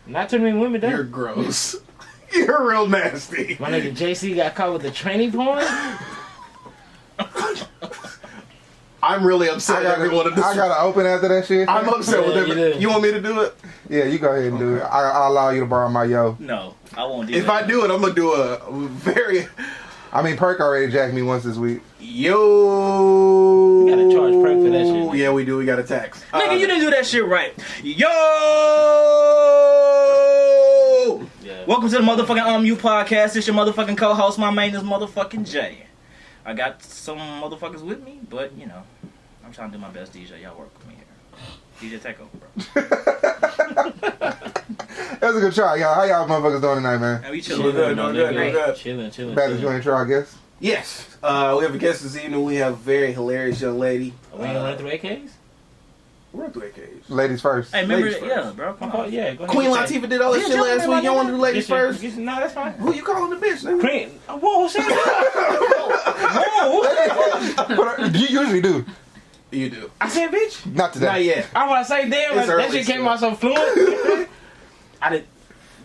Not too many women, though. You're gross. You're real nasty. My nigga JC got caught with the tranny porn. I'm really upset. I gotta open after that shit. I'm upset with it. You want me to do it? Yeah, you go ahead and do it. I'll allow you to borrow my yo. No, I won't do it. If I do it, I'm gonna do a very. I mean, Perk already jacked me once this week. Yo. You gotta charge Perk for that shit. Yeah, we do. We got a tax. Nigga, you didn't do that shit right. Yo! Yeah. Welcome to the motherfucking You podcast. It's your motherfucking co-host. My name is motherfucking Jay. I got some motherfuckers with me, but you know, I'm trying to do my best, DJ. Y'all work with me here. DJ, take over, bro. That's a good try, y'all. How y'all motherfuckers doing tonight, man? And we chilling. Chilling. Back to join intro, I guess. Yes. We have a guest this evening. We have a very hilarious young lady. We ain't run through AKs? We're up to AKs. Ladies first. Hey, remember Ladies that? first. Yeah, bro. Come Oh, on. yeah, go ahead. Queen Latifah did all this shit last week. You don't want to do ladies first? No, that's fine. Who you calling the bitch, nigga? Queen. Whoa, say But you usually do. You do. I said bitch. Not today. Not yet. I want to say damn, It's that early shit came still. out so fluent. I did.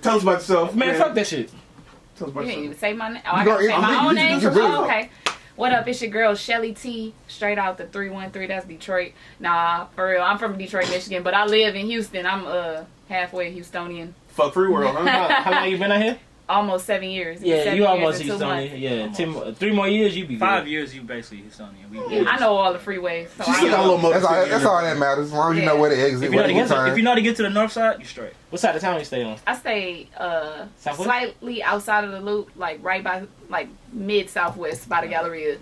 Tell us about yourself. Man, fuck that shit. Tell us about You didn't yourself. even say my name. Oh, I gotta say my own name? Oh, okay. What up? It's your girl, Shelly T. Straight out the 313. That's Detroit. Nah, for real. I'm from Detroit, Michigan, but I live in Houston. I'm halfway Houstonian. Fuck free world, huh? How long you been out here? Almost 7 years. Yeah, 7 you years almost and 2 Houstonian. months. Yeah, 3 more years, you be 5 good. years, you basically Houstonian. Yeah, I know all the freeways. So She got a I little That's all that matters. As long as you know where to exit, If you where to know turn. to get to the north side, you straight. What side of town you stay on? I stay Southwest? slightly outside of the loop, like right by, like mid-southwest by the Galleria.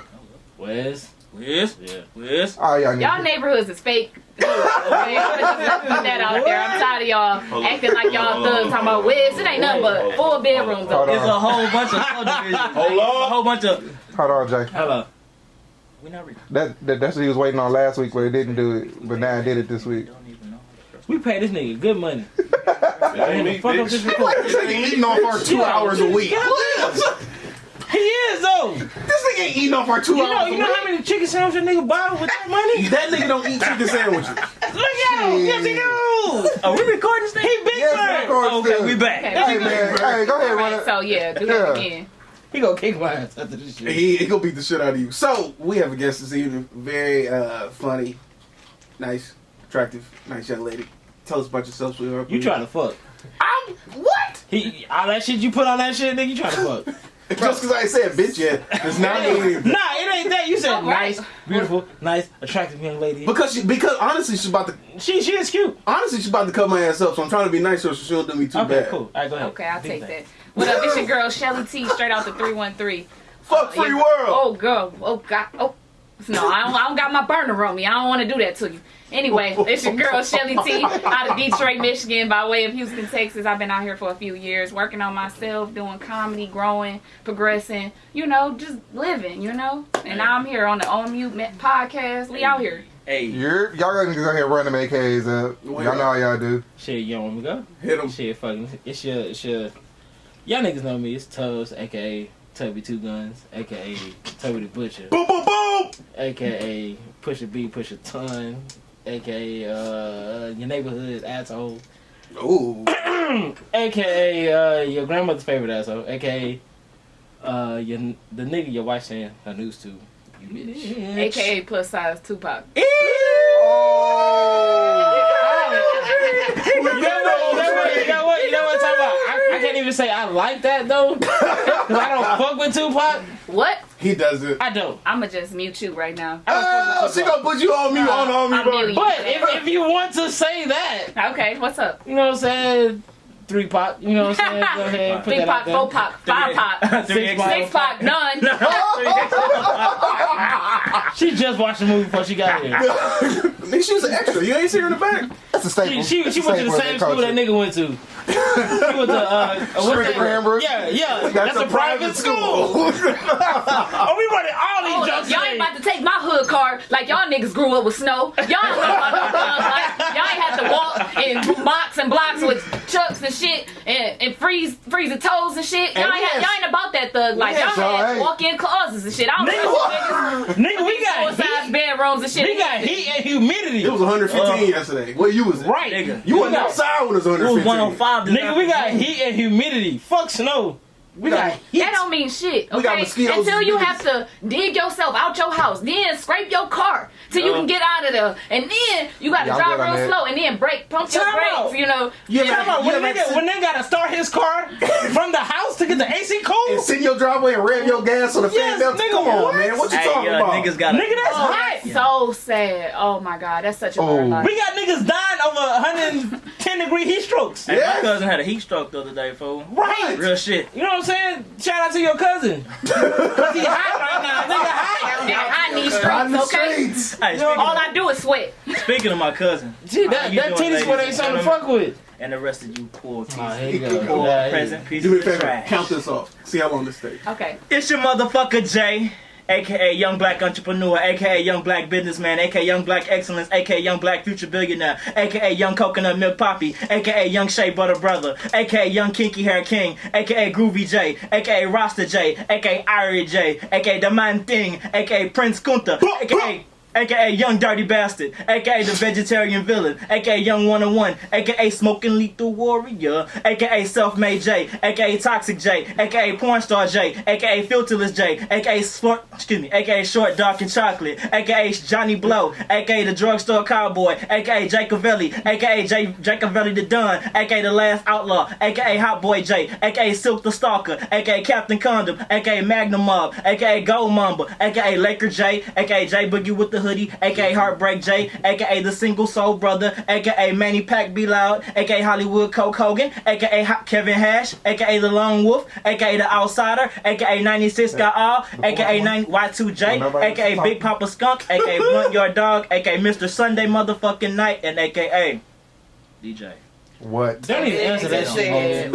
Wes? Where's? Yeah. Where's? Oh, y'all Y'all neighborhoods is fake. Okay, I'm just put that out there. I'm tired of y'all acting like y'all thugs talking about Wiz. It ain't nothing but 4 bedrooms. Hold It's on. a whole bunch of subdivisions. Hold It's on. a whole bunch of. Hold on, Jay. Hello. We not reading. That's what he was waiting on last week, but he didn't do it. But now I did it this week. Don't even know. We pay this nigga good money. Ain't me, Fuck up bitch. this record. This nigga eating off our 2 hours a week. He is though. This nigga ain't eating off our 2 hours a You know week. how many chicken sandwiches a nigga buy with that money? That nigga don't eat chicken sandwiches. Look at him. Yes, he do. Are we recording this thing? He big Yes, bird. of course. Okay, we back. Okay. Hey, man. Hey, go ahead, run Right, it. so yeah, do that again. He gonna kick my ass after this shit. He gonna beat the shit out of you. So we have a guest this evening. Very funny, nice, attractive, nice young lady. Tell us about yourself, sweetheart. You trying to fuck? I'm what? All that shit you put on that shit, nigga, you trying to fuck? Just because I ain't said bitch yet, does not mean Nah, it ain't that. You said Right. nice, beautiful, nice, attractive young lady. because honestly she's about to She is cute. cut my ass up. So I'm trying to be nice so she don't do me too Okay, bad. cool. All right, go ahead. Okay, I'll Do take that. that. What up? It's your girl Shelly T. Straight out the 313. Fuck free Yeah. world. Oh girl. Oh God. Oh no, I don't got my burner on me. I don't want to do that to you. Anyway, it's your girl Shelly T. out of Detroit, Michigan, by way of Houston, Texas. I've been out here for a few years, working on myself, doing comedy, growing, progressing. You know, just living. You know. And now I'm here on the On Mute podcast. We out here. Hey, Y'all gotta go ahead and run them AKs up. Y'all know how y'all do. Shit, you don't want me to go? Hit him. Shit, fucking. It's your. Y'all niggas know me. It's Tubbs, aka Tubby Two Guns, aka Tubby the Butcher, Boom, boom, boom. aka Push a B, Push a Ton, aka your neighborhood asshole, Ooh. aka your grandmother's favorite asshole, aka the nigga your wife saying her news to. You bitch. AKA plus size Tupac. You know what I'm talking about? I can't even say I like that though. Cause I don't fuck with Tupac. What? He does it. I don't. I'ma just mute you right now. Oh, she gonna put you on me on me. I'm bro. muting you. But if you want to say that, Okay, what's up? you know what I'm saying? 3 Pac, you know what I'm saying? Go ahead, put 3 that out Pac, there. 4 Pac, 5 Pac, 6 6 Pac, none. She just watched the movie before she got here. Nigga, she was an extra. You ain't see her in the back. That's a staple. She went to the same school that nigga went to. She went to Strict Cranbrook? Yeah, that's a private school. Oh, we running all these jokes Y'all today. ain't about to take my hood card like y'all niggas grew up with snow. Y'all ain't know about no guns like y'all ain't had to walk in box and blocks with chucks sharks and shit and freeze the toes and shit. Y'all ain't about that thug life. Y'all had walk-in closets and shit. I don't know. Nigga, we got full-size bedrooms and shit. We got heat and humidity. It was 115 yesterday. Where you was at? Right. Nigga. You wasn't outside when it was It 115. was 105. Nigga, we got heat and humidity. Fuck snow. We got heat. That don't mean shit, We got okay? mosquitoes Until and you niggas. have to dig yourself out your house, then scrape your car till you can get out of there, and then you got to Yeah, I'm drive good on real that. slow, and then pump your Time out. brakes, you know. You Talking about ever when they gotta start his car from the house to get the AC and cold? sit in your driveway and rev your gas on the fan Yes, belt? nigga, Come on, what? man. What you Hey, talking about? niggas got Nigga, that's Oh, hot. that's so sad. Oh my God, that's such a hard life. We got niggas dying over 110-degree heat strokes. Hey, Yes. my cousin had a heat stroke the other day, fool. Right. Real shit. You know what I'm saying? Shout out to your cousin. Cause he hot right now. Nigga hot. I need Out in the streets, okay? streets. Hey, All I do is sweat. speaking of my cousin, Gee, how that you titty doing, sweat ain't ladies something and to fuck with. and the rest of you poor pieces. Oh, here you go. Poor Yeah, present Do pieces me a of favor. trash. Count this off. See how long this takes. Okay. It's your motherfucker Jay, aka Young Black Entrepreneur, aka Young Black Businessman, aka Young Black Excellence, aka Young Black Future Billionaire, aka Young Coconut Milk Poppy, aka Young Shea Butter Brother, aka Young Kinky Hair King, aka Groovy J, aka Rasta J, aka Irie J, aka The Man Thing, aka Prince Kunta, aka Young Dirty Bastard, aka The Vegetarian Villain, aka Young 101, aka Smoking Lethal Warrior, aka Self-Made J, aka Toxic J, aka Porn Star J, aka Filterless J, aka Short Dark and Chocolate, aka Johnny Blow, aka The Drugstore Cowboy, aka Jacovelli, aka Jacovelli the Don, aka The Last Outlaw, aka Hot Boy J, aka Silk the Stalker, aka Captain Condom, aka Magnum Mob, aka Gold Mamba, aka Laker J, aka J Boogie with the Hoodie, aka Heartbreak J, aka The Single Soul Brother, aka Manny Pac Be Loud, aka Hollywood Coke Hogan, aka Kevin Hash, aka The Lone Wolf, aka The Outsider, aka 96 Got All, aka Y2J, aka Big Papa Skunk, aka Blunt Your Dog, aka Mr. Sunday Motherfucking Night, and aka DJ. What? Don't even answer that shit, homie.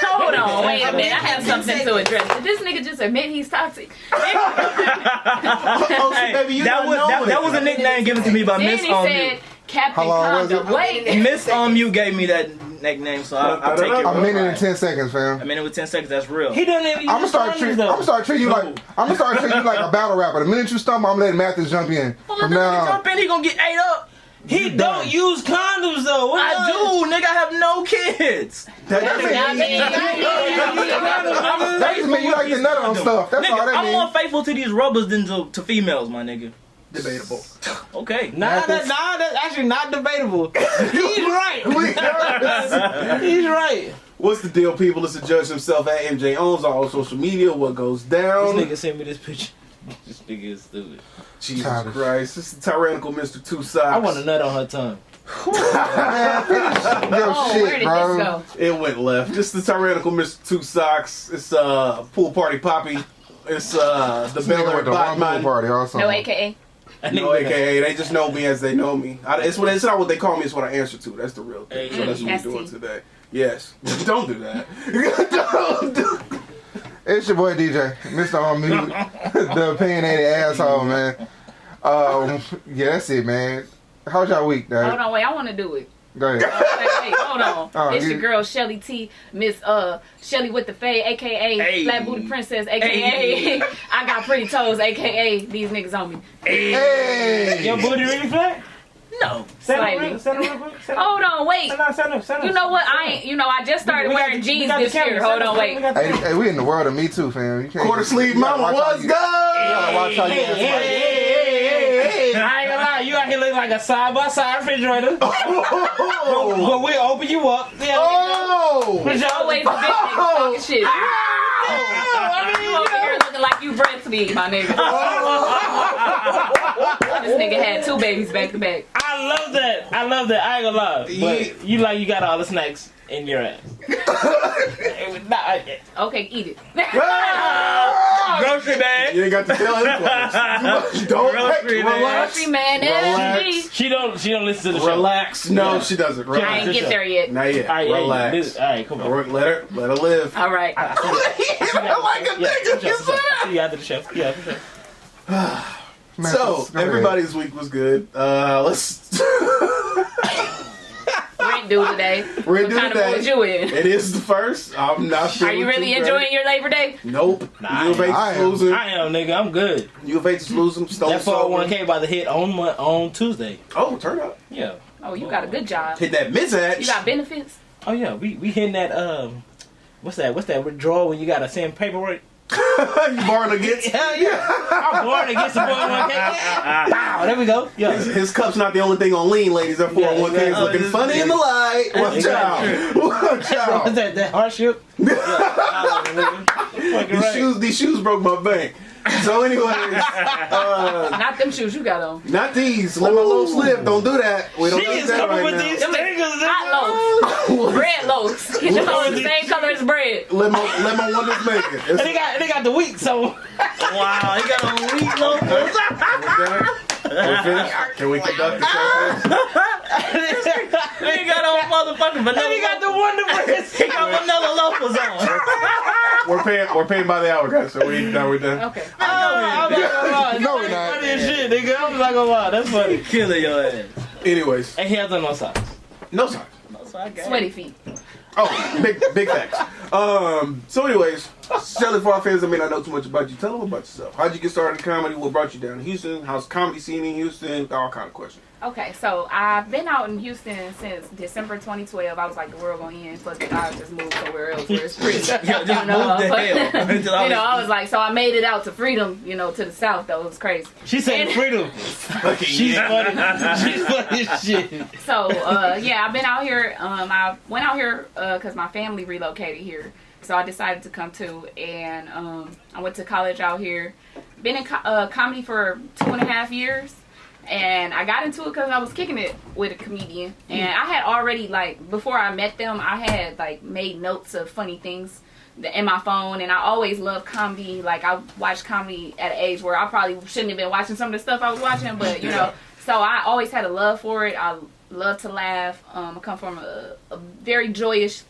Hold on, wait a minute. I have something to address. Did this nigga just admit he's toxic? Oh, shit, baby, you that don't know that it. was a nickname given to me by Then Miss he On said Mute. Captain How long was Condom. it? Wait. Miss On Mute gave me that nickname, so I'll take it. A minute and 10 seconds, fam. A minute with 10 seconds, that's real. He doesn't even I'm use gonna condoms, start treating you like a battle rapper. The minute you stumble, I'm letting Mathis jump in. Well, From if now he on. jump in, he gonna get ate up. He don't use condoms though. What I do, nigga. I have no kids. That I That just mean you like to nut on stuff. That's all Nigga, that I'm more means. faithful to these rubbers than to females, my nigga. Debatable. Okay. That's actually not debatable. He's right. He's right. What's the deal, people? It's the judge himself at MJ Owns on all social media. What goes This down? nigga sent me this picture. This nigga is stupid. Jesus Childish. Christ. This is tyrannical Mr. Two Socks. I want a nut on her tongue. Yo, Oh, where shit, did bro. this go? It went left. This is the tyrannical Mr. Two Socks. It's Pool Party Poppy. It's the Nigga Bel Air went to one pool Batman. party also. No, AKA. No, AKA. They just know me as they know me. It's not what they call me. It's what I answer to. That's the real thing. So that's what we're doing today. Yes. Don't do that. Don't do. It's your boy DJ, Mr. On Mute, the opinionated asshole, man. Yeah, that's it, man. How's y'all week, Hold Dad? on, wait. I want to do it. Go ahead. Wait, hold on. Oh, It's you- your girl Shelly T, Miss Shelly with the Fade, aka Hey. Flat Booty Princess, aka Hey. I got pretty toes, aka these niggas on me. Hey! Your booty really flat? No. Stand up, Slightly. real- stand up real quick. Stand up. Hold on, wait. Stand up. You know what? I just started We got wearing the- jeans we got the this year. camera. Hold Stand on, up. wait. We got the Hey, we in the world of Me Too, fam. You can't Quarter sleeve mama, what's good? gotta watch how you Hey, I ain't gonna lie, you out here looking like a side-by-side refrigerator. But we'll open you up. Yeah. Oh! Put your- Always the big niggas talking shit. I mean, You over here looking like you breastfeed, my nigga. This nigga had 2 babies back to back. I love that. I ain't gonna lie. But you got all the snacks in your ass. Okay, eat it. Grocery bag. You ain't got to tell him twice. Don't Grocery man. relax. Grocery man, Relax. She don't listen to the show. Relax. No, she doesn't. I Relax. ain't get there yet. Not yet. All right, Relax. All right, come on. Let her live. All right. like a nigga. See you after the show. Yeah, for sure. Man, So go ahead. everybody's week was good. Let's. Rent you do today? We're What doing kind of mood today. you in? It is the first. I'm not Are feeling you really too enjoying great. your Labor Day? Nope. Nah, U of H I is am. losing. I am, nigga. I'm good. U of H is losing. Stone That Sober. 401k about to hit on Tuesday. Oh, turn up. Yeah. Oh, you got a good job. Hit that mismatch. You got benefits? Oh yeah, we hitting that what's that withdrawal when you gotta send paperwork? You borrowing against? Hell yeah. I'm born against the 401k. Yeah. Wow, there we go. Yeah. His cup's not the only thing on lean, ladies. That 401k is exactly. looking funny in the light. Watch out. Watch What's out. that hardship? These shoes broke my bank. So anyways, Not them shoes you got on. not these. Let my low slip. Don't do that. We don't She do is that coming right with now. these Them fingers. hot loaves. Bread loaves. Them are the same color as bread. Let my wonders make it. And they got the wheat, so Wow, you got a wheat loaf. We're finished. Can we conduct the show? They got on motherfucking vanilla. he got the Wonder Bread. He got vanilla loafers on. We're paying by the hour, guys. So we're done. Okay. I'm not gonna lie. No, we're not. Funny as shit, nigga. I'm not gonna lie. That's funny. Killing your ass. Anyways, And he has on no socks. no sign. Sweaty feet. Oh, big facts. So anyways, Shelly, for our fans that may not know too much about you, tell them about yourself. How'd you get started in comedy? What brought you down to Houston? How's comedy scene in Houston? All kind of questions. Okay, so I've been out in Houston since December 2012. I was like, the world gonna end. Plus, I just moved somewhere else where it's free. Yo, just move the hell. Until I was like, so I made it out to freedom, to the south, though. It was crazy. She said And- freedom. She's funny. She's funny as shit. So, yeah, I've been out here. I went out here because my family relocated here. So I decided to come too. And I went to college out here. Been in comedy for 2.5 years. And I got into it because I was kicking it with a comedian. And I had already, before I met them, I had, made notes of funny things in my phone. And I always loved comedy. I watched comedy at an age where I probably shouldn't have been watching some of the stuff I was watching. But, so I always had a love for it. I love to laugh. I come from a very joyous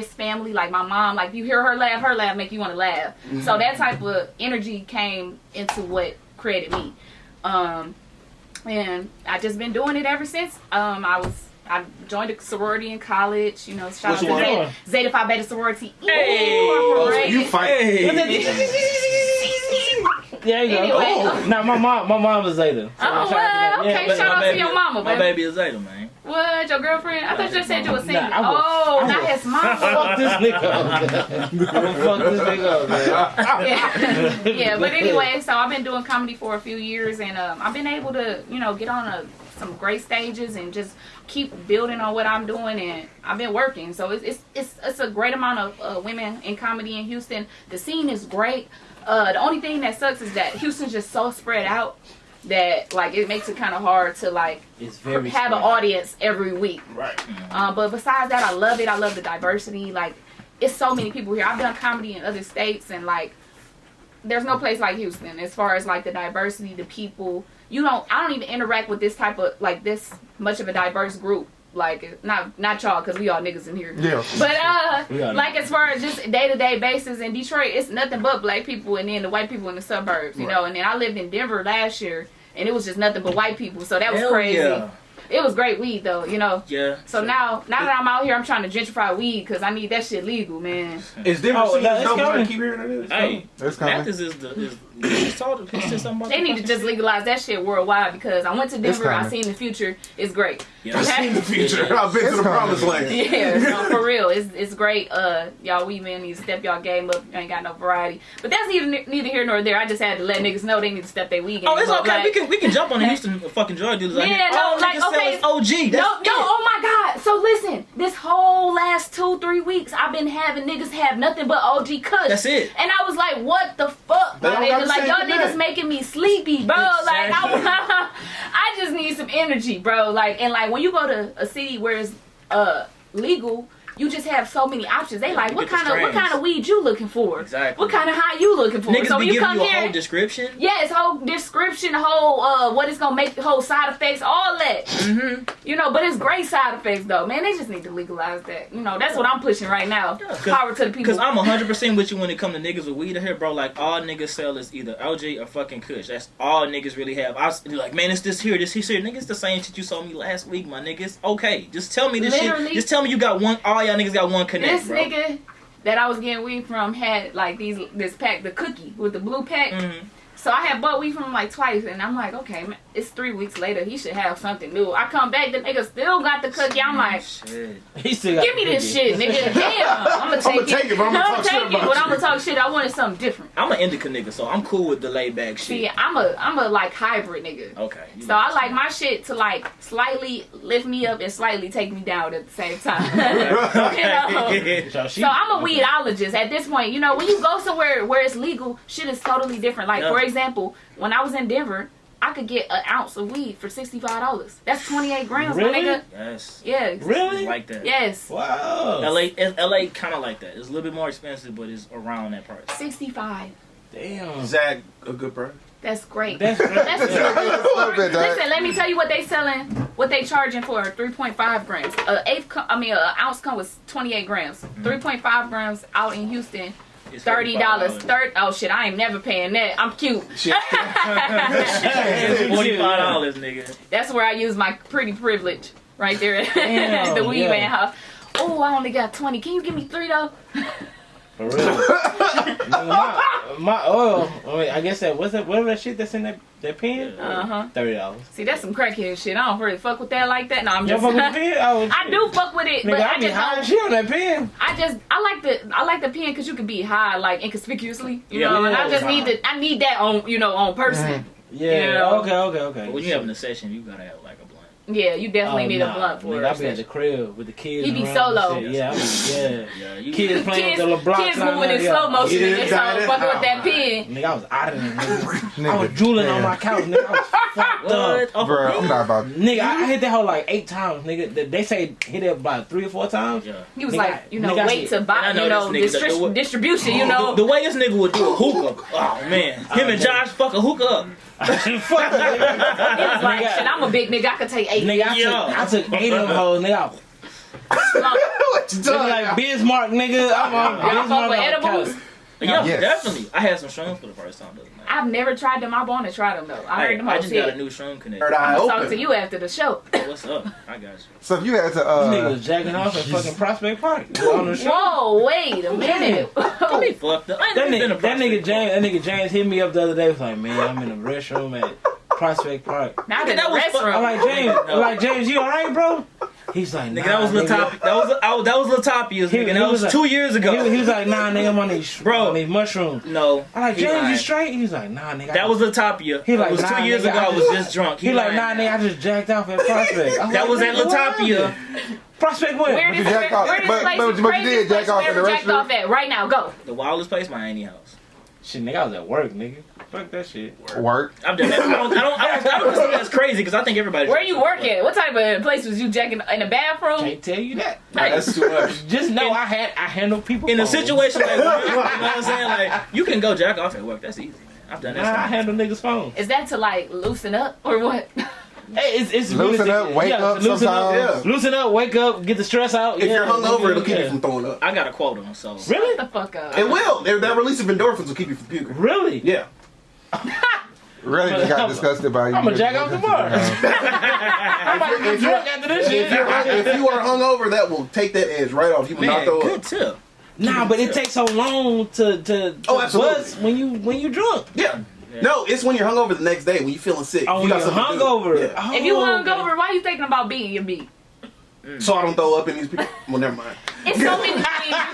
family. Like my mom, if you hear her laugh make you want to laugh. Mm-hmm. So that type of energy came into what created me. And I just been doing it ever since. I joined a sorority in college. Shout out to Zeta Phi Beta sorority. Hey, you fight. Yeah, you go. Anyway, Now my mom is Zeta. So Oh, well, okay. but Shout out to your mama, My baby. baby is Zeta, man. What, your girlfriend? I thought you just said you were single. Nah, I Not his mama. fuck this nigga up. I'm gonna fuck this nigga up, man. Yeah, but anyway, so I've been doing comedy for a few years, and I've been able to, get on some great stages and just keep building on what I'm doing, and I've been working. So it's a great amount of women in comedy in Houston. The scene is great. The only thing that sucks is that Houston's just so spread out that it makes it kind of hard to It's very have an audience every week. Right. But besides that, I love it. I love the diversity. It's so many people here. I've done comedy in other states, and there's no place like Houston as far as the diversity, the people. I don't even interact with this type of this much of a diverse group. Not y'all, because we all niggas in here. Yeah. But as far as just day-to-day basis in Detroit, it's nothing but black people and then the white people in the suburbs, you know. And then I lived in Denver last year, and it was just nothing but white people. So that was crazy. Yeah. It was great weed though, Yeah. So now that I'm out here, I'm trying to gentrify weed because I need that shit legal, man. It's different. Oh, no, it's I coming. keep hearing it. Hey, It's coming. Mathis is something about They need to just legalize that shit worldwide because I went to Denver, I coming. seen the future. It's great. Yeah. I've seen the future. I've been to It's the coming. promised land. Yeah, no, for real. It's great. Y'all women need to step y'all game up. You ain't got no variety. But that's neither here nor there. I just had to let niggas know they need to step their weed game Oh, it's up. okay. We can jump on the Houston fucking drug dealers. Yeah, no, okay. OG. No, oh my God. So listen, this whole last 2-3 weeks, I've been having niggas have nothing but OG Kush. That's it. And I was like, what the fuck, They my don't gotta nigga? say Y'all goodnight. niggas making me sleepy, bro. Exactly. I just need some energy, bro. And when you go to a city where it's legal, you just have so many options. They like, you what get the kind of weed you looking for? Exactly. What kind of high you looking for? Niggas so be when you giving come you a here, whole description. yes, whole description, whole what it's gonna make, whole side effects, all that. Mm-hmm. You know, but it's great side effects though, man. They just need to legalize that. You know, that's what I'm pushing right now. Power to the people. Because I'm 100% with you when it comes to niggas with weed in here, bro. Like, all niggas sell is either LG or fucking Kush. That's all niggas really have. I was like, man, it's this here, niggas. The same shit you sold me last week, my niggas. Okay, just tell me this Literally, shit. Just tell me you got one. All y'all niggas got one connect, this bro. nigga that I was getting weed from had like this pack, the cookie with the blue pack. Mm-hmm. So I had bought weed from him like twice, and I'm like, okay, man, it's 3 weeks later. He should have something new. I come back, the nigga still got the cookie. I'm like, Shit. He still got give me this shit, nigga. Damn, I'm gonna take it. but I'm gonna talk shit take it, about but you. I'm gonna talk shit. I wanted something different. I'm an indica nigga, so I'm cool with the laid back shit. See, I'm a like hybrid nigga. Okay. So I like my shit to like slightly lift me up and slightly take me down at the same time. You know? So I'm a weedologist at this point. You know, when you go somewhere where it's legal, shit is totally different. Like, for example, when I was in Denver, I could get an ounce of weed for $65. That's 28 grams, Really? my nigga. Yes. Yes. Really? Like that. Yes. Wow. LA kind of like that. It's a little bit more expensive, but it's around that price. 65. Damn. Is that a good price? That's great. That's great. That's a Little bit, dog. Listen, let me tell you what they selling, what they charging for 3.5 grams. An ounce come with 28 grams. 3.5 grams out in Houston, It's $30. Oh shit, I ain't never paying that. I'm cute. It's $45, nigga. That's where I use my pretty privilege right there at Damn, the weed yeah. man house. Oh, I only got 20. Can you give me 3 though? For real. Nigga, my oil. I mean, I guess that whatever that shit that's in that pen. $30. See, that's some crackhead shit. I don't really fuck with that like that. No, I'm You just. fuck with the pen? Oh, I shit. do fuck with it, but Nigga, I I be just high don't. as shit on that pen. I like the pen because you can be high like inconspicuously, you Yeah. know. And I Yeah. just need that on person. Yeah. Yeah. Okay. But when you having a session, you gotta have like a blunt. Yeah, you definitely need a nah. blunt for Nigga, it. I be at the crib with the kids. He be around solo. and shit. Yeah, Yeah, you Kids playing with the blocks. Kids moving in slow motion. Yeah, Nigga, so that is fucking with how, that pen. Nigga, I was out of there, nigga. I was Nigga, drooling on damn. my couch, nigga. I was fucked up. What? Oh, Bro, I'm not about. Nigga, I hit that hoe like 8 times, nigga. They say hit it about 3 or 4 times. Yeah. He was Nigga, like, you know, nigga, I wait said- to buy, And I you know know, this nigga, distribution, you know. The way this nigga would do a hookah. Oh man, him and Josh fuck a hookah up. Fuck nigga. He was like, Nigga. shit, I'm a big nigga. I could take 8. Nigga, Yo. I took 8 of them hoes, nigga. What you They talking like about? Bismarck, nigga. I'm on Y'all Bismarck fuck with on the edibles? couch. Yeah, Yes. definitely. I had some shrooms for the first time the other night. I've never tried them. I want to try them though. I heard them I all just got a shit. new shroom connect. Third eye I'll talk open. to you after the show. What's up? I got you. So if you had to, This nigga was jacking off at fucking Prospect Park on the show. Whoa, wait a minute. I be fucked up. I ain't That never been to nigga James hit me up the other day. Was like, man, I'm in the restroom at Prospect Park. Not in That the was fun. restroom. I'm like James, you alright, bro? He's like, nah, Nigga, that was Lil nigga. Top. That was Lil Topia's, He- nigga. he That was was like- 2 years ago. He was like, nah, nigga, I'm on these, Bro. on these mushrooms. No. I'm like, he James, you lying. straight? He's like, nah, nigga. That was Lil Tapia. He It like, was nah, 2 years nigga, ago. I I was just- just drunk. He like, lying nah, now. nigga, I just jacked off at Prospect. I'm That like, was at nigga, Lil what happened? Tapia. Prospect where? Where you this jack off- place but is you crazy did jack place off you in the ever jacked restroom? off at. Right now, go. The wildest place, my auntie house. Shit, nigga, I was at work, nigga. Fuck that shit. work. I've done that. I don't consider that's crazy because I think everybody. Where you work at? What type of place was you jacking in the bathroom? Can't tell you that. That's too much. Just know I handle people in a phones. situation like that, you know what I'm saying? Like you can go jack off at work. That's easy, man. I've done Nah, I that. handle niggas' phones. Is that to like loosen up or what? Hey, it's Loosen up, wake up loosen sometimes. up, loosen up, wake up, get the stress out. If you're hungover, it'll keep yeah. you from throwing up. I got a quote on so. Really? Shut the fuck up. It will. That release of endorphins will keep you from puking. Really? Yeah. Really just got disgusted by you. I'ma jack off tomorrow. I'm about to get drunk after this shit. If you are hungover, that will take that edge right off. You will not Man, throw good up. tip. Nah, but it takes so long to Oh, absolutely. buzz when you drunk. Yeah. No, it's when you're hungover the next day when you're feeling sick. Oh, you got you're something to do. hungover. Yeah. Oh, If you okay. hungover, why you thinking about beating your beat? So I don't throw up in these people. Well, never mind. It's so many things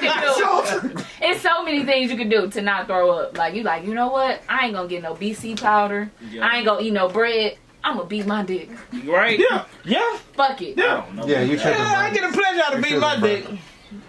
you can do. It's so many things you can do to not throw up. Like you know what? I ain't gonna get no BC powder. Yeah. I ain't gonna eat no bread. I'm gonna beat my dick. Right? Yeah. Yeah, Fuck it. I don't know. Yeah, you tripping, yeah, I bro. get a pleasure out of beating my dick.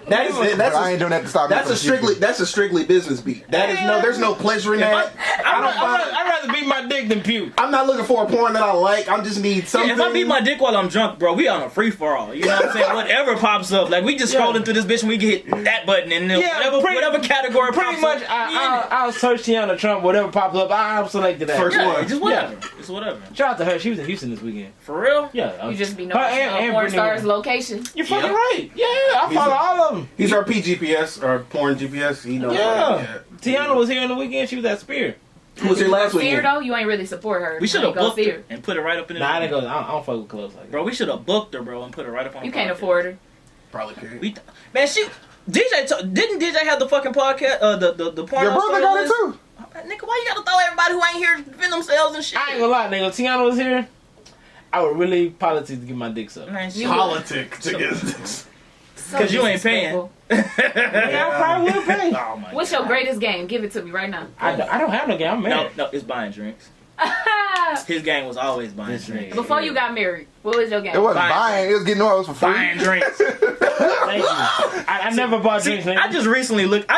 That is it. But I ain't doing that to stop me. That's a strictly business beat. That is there's no pleasure in that. I'd rather beat my dick than puke. I'm not looking for a porn that I like. I just need something. If I beat my dick while I'm drunk, bro, we on a free for all. You know what I'm saying? Whatever pops up, like we just scrolling through this bitch and we get hit that button and then whatever category Pretty pops much, up. I'll search Tiana Trump, whatever pops up, I'll select that. First one. Just whatever. It's whatever. Shout out to her. She was in Houston this weekend. For real? Yeah. You just be Her knowing and porn Brittany stars' Williams. location. You're fucking right. Yeah, I follow all of them. He's our PGPS or porn GPS. He knows. Yeah. Tiana was here on the weekend. She was at Spear. Who was here last See her weekend? though? You ain't really support her. We should You have ain't go booked see her and put it right up in the Nah, I didn't go. I don't fuck with clubs like that. Bro, we should have booked her, bro, and put her right up on You the can't podcast. afford her. Probably can't. Man, didn't DJ have the fucking podcast, the porn Your brother got it too. Nigga, why you gotta throw everybody who ain't here to defend themselves and shit? I ain't gonna lie, nigga. If Tiana was here, I would really politics to get my dick sucked. Man, shit. Politic to get this. So 'Cause you ain't paying. disrespectful. Yeah, I probably would pay. Oh my What's your greatest game? Give it to me right now. I don't have no game. I'm married. No, it's buying drinks. His gang was always buying This drinks. nigga. Before you got married, what was your game? It wasn't Buying buying. It was getting hoes for free. Buying drinks. Thank you. I never bought drinks, nigga. I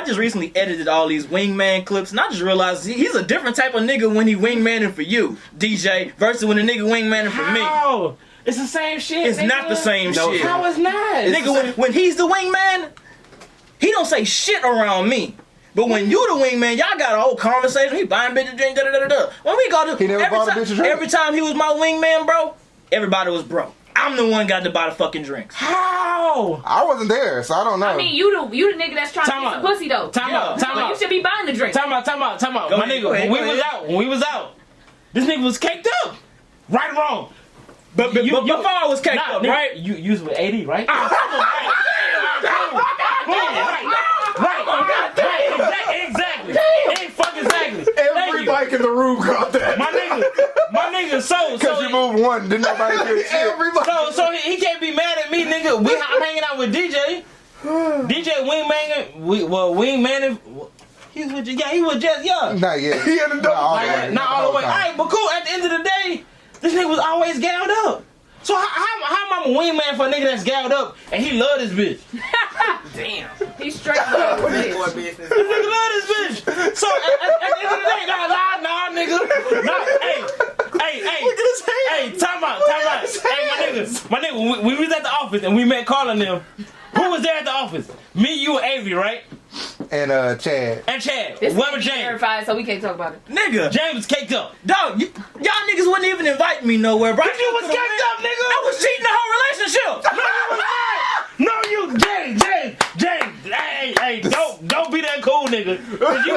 just recently edited all these wingman clips, and I just realized he's a different type of nigga when he wingmanning for you, DJ, versus when a nigga wingmanning for me. How? It's the same shit. It's nigga. not the same No, shit. How it's not? Nigga, when he's the wingman, he don't say shit around me. But when you the wingman, y'all got a whole conversation. He buying bitches drink, da da da da. When we go to He never bought a bitch a drink? every time he was my wingman, bro, everybody was broke. I'm the one got to buy the fucking drinks. How? I wasn't there, so I don't know. I mean, you the nigga that's trying Time to get some out. pussy though. Time out. Time Well, out. you should be buying the drink. Time out. Go My ahead, nigga, go ahead, when go we was out, this nigga was caked up. Right or wrong? But before I was caked up, nigga, right? You was with AD, right? Right. Exactly. Exactly. Every bike in the room got that. My nigga, so Because you moved one, didn't nobody do shit. Everybody. So he can't be mad at me, nigga. I'm hanging out with DJ. DJ wingman. He was just Not yet. He had a double all the check. way. not all the way. All time. right, but cool. At the end of the day, this nigga was always gowned up. So how am I a wingman for a nigga that's gowned up and he love this bitch? Damn. He's straight love. This nigga love this bitch. So at the end of the day, nah, nigga. Nah, hey, time out. Hey, my nigga, we was at the office and we met Carl and them. Who was there at the office? Me, you, and Avery, right? And Chad. And Chad. This What nigga was James? verified, so we can't talk about it. Nigga, James was caked up. dog, y'all niggas wouldn't even invite me nowhere, bro. You was caked up, nigga. I was cheating the whole relationship. No, you, James. Hey, don't be that cool, nigga. 'Cause you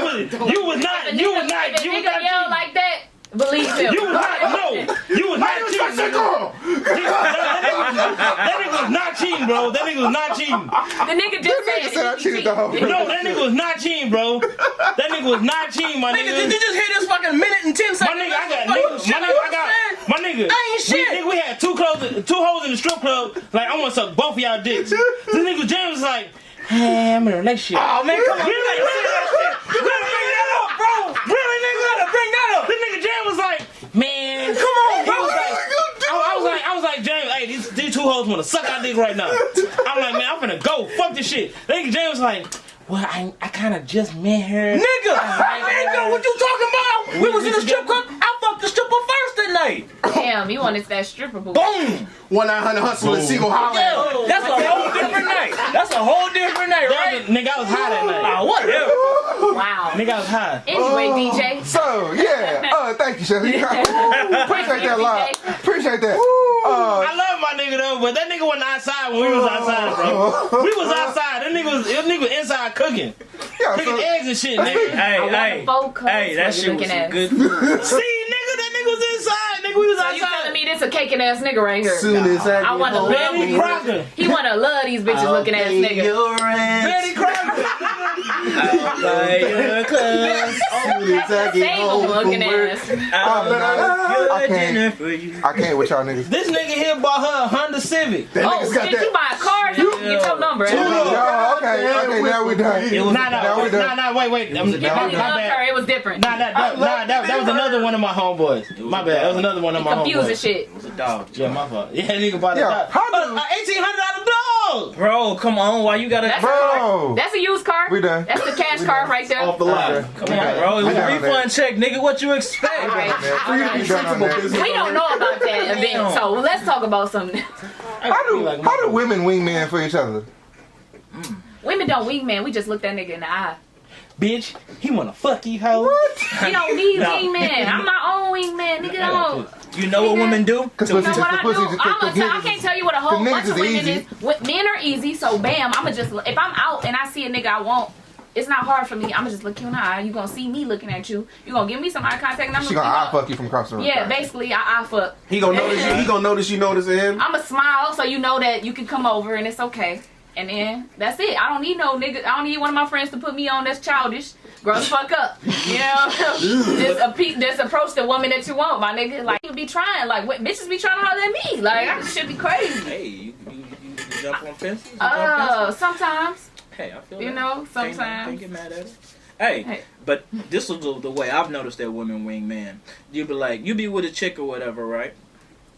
was not. If a nigga yell cheating. like that, believe him. You was not cheating, nigga. That nigga was not cheating, bro. That nigga was not cheating. The nigga just nigga said I he cheated the whole cheated. No, that nigga was not cheating, bro. That nigga was not cheating, my Nigga, did nigga. you just hear this fucking minute and 10 My seconds? nigga, my nigga. I ain't shit. Nigga, we had two hoes in the strip club. Like, I want to suck both of y'all dicks. This nigga James was like, hey, I'm in a relationship. Oh man, come on. Really? You gotta bring that up, bro. Really, nigga? You gotta bring that up. This nigga James was like, man, come on, bro. I was like, James, hey, these two hoes want to suck our dick right now. I'm like, man, I'm finna go. Fuck this shit. Nigga James was like, well, I kind of just met her. Nigga, what you talking about? We was in the strip club. I fucked the stripper first that night. Damn, you wanted that stripper boo. Boom. 1-900 hustle and single holler. Yeah, that's a whole different night. That's a whole different night, right? Nigga, I was high that night. Ah, whatever. Wow. Nigga, I was high. Anyway, DJ. So, yeah. Thank you, Shelly. Appreciate that, love. Appreciate that. I love my nigga though, but that nigga wasn't outside when we was outside, bro. We was outside. That nigga was inside cooking. Cooking eggs and shit, nigga. Hey, that shit was some good food. See, nigga, that nigga was inside. Nigga, we was So you telling outside. me this a caking ass nigga right here? Soon as I I wanna love Betty him. Crocker. He wanna love these bitches looking ass nigga. Betty Crocker. Save him looking ass. I can't with y'all niggas. This nigga here bought her a Honda Civic. That Oh nigga's got shit, you that. buy a car? You can get your number. Okay, now we done. Nah, wait. He My really loved her. bad. It was different. That was another one of my homeboys. My bad. That was another one of my Confusing homeboys. shit. It was a dog. Yeah, my fault. Yeah, nigga bought a Yeah, dog. how $1,800 dog. fuck? Bro, come on. Why you gotta... That's Bro. That's a used car. We done. That's the cash card right there. Off the line. Okay. Come on, bro. It was We a done refund check, nigga. What you expect? All right. For you to be We done sensible that. business. We don't know about that event, so let's talk about something. How do women wingman for each other? Women don't wingman. We just look that nigga in the eye. Bitch, he wanna fuck you, hoe. We don't need No. wingman. I'm my own wingman, nigga. Don't. You know what women do? Because You know what I do? I can't tell you what a whole niggas bunch of is women easy. is. Men are easy, so bam, I'ma just, if I'm out and I see a nigga I want, it's not hard for me. I'ma just look you in the eye. You gonna see me looking at you. You gonna give me some eye contact, and I'm She gonna eye fuck you from across the room. Yeah, basically, I fuck. He gonna notice you. He gonna notice you noticing him. I'ma smile so you know that you can come over and it's okay. And then that's it. I don't need no nigga. I don't need one of my friends to put me on that's childish. Grow the fuck up. You know? Just approach the woman that you want, my nigga. Like, you be trying. Like, what bitches be trying to holler at me? Like, that shit be crazy. Hey, you jump on fences? You jump on fences? Sometimes. Hey, I feel You that. know, sometimes. Can't get mad at it. Hey, but this is the way I've noticed that women wingman. You be with a chick or whatever, right?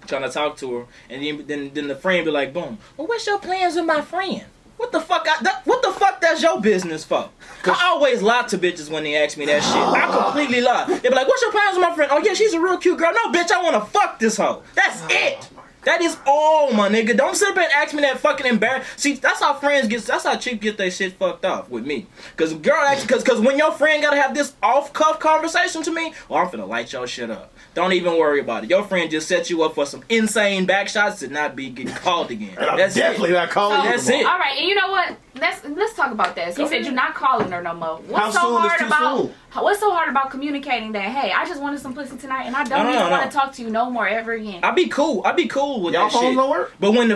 Trying to talk to her, and then the friend be like, boom. Well, what's your plans with my friend? What the fuck? What the fuck? That's your business for? I always lie to bitches when they ask me that shit. I completely lie. They be like, "What's your plans with my friend?" Oh yeah, she's a real cute girl. No, bitch, I want to fuck this hoe. That's it. That is all, my nigga. Don't sit up and ask me that fucking embarrassing. See, that's how that's how chicks get their shit fucked off with me. Cause cause when your friend gotta have this off-cuff conversation to me, well, I'm finna light your shit up. Don't even worry about it. Your friend just set you up for some insane back shots to not be getting called again. That's definitely not calling you. That's it. All right, and you know what? Let's talk about that. So you said you're not calling her no more. What's How so soon is hard too about? soon? What's so hard about communicating that? Hey, I just wanted some pussy tonight, and I don't No. even want to talk to you no more ever again. I'd be cool with Y'all that shit. phones don't work? But when the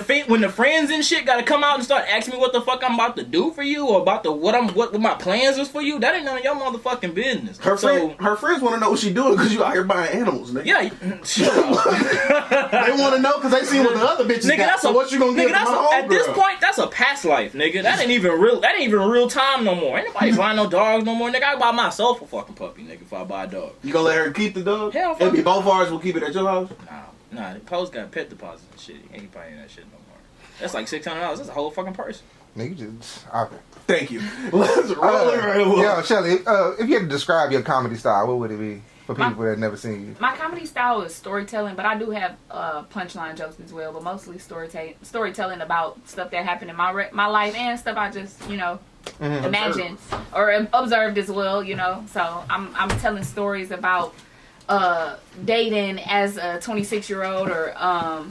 friends and shit gotta come out and start asking me what the fuck I'm about to do for you or about what my plans is for you, that ain't none of your motherfucking business. Her friends want to know what she doing because you out here buying animals, nigga. Yeah. They want to know because they see what the other bitches Nigga, got. So what you gonna give to my at this homegirl? point, that's a past life, nigga. That ain't even real time no more. Ain't nobody buying no dogs no more, nigga. I buy myself a fucking puppy, nigga, if I buy a dog. You gonna let her keep the dog? Hell, fuck It'll be it. both ours. We'll keep it at your house. Nah, the post got pet deposits and shit. He ain't buying that shit no more. That's like $600. That's a whole fucking person. Nigga just okay. Thank you. Let's roll it right along. Yo, Shelly, if you had to describe your comedy style, what would it be for people that have never seen you? My comedy style is storytelling, but I do have punchline jokes as well, but mostly storytelling about stuff that happened in my life and stuff I just, imagined or observed as well, So I'm telling stories about dating as a 26-year-old or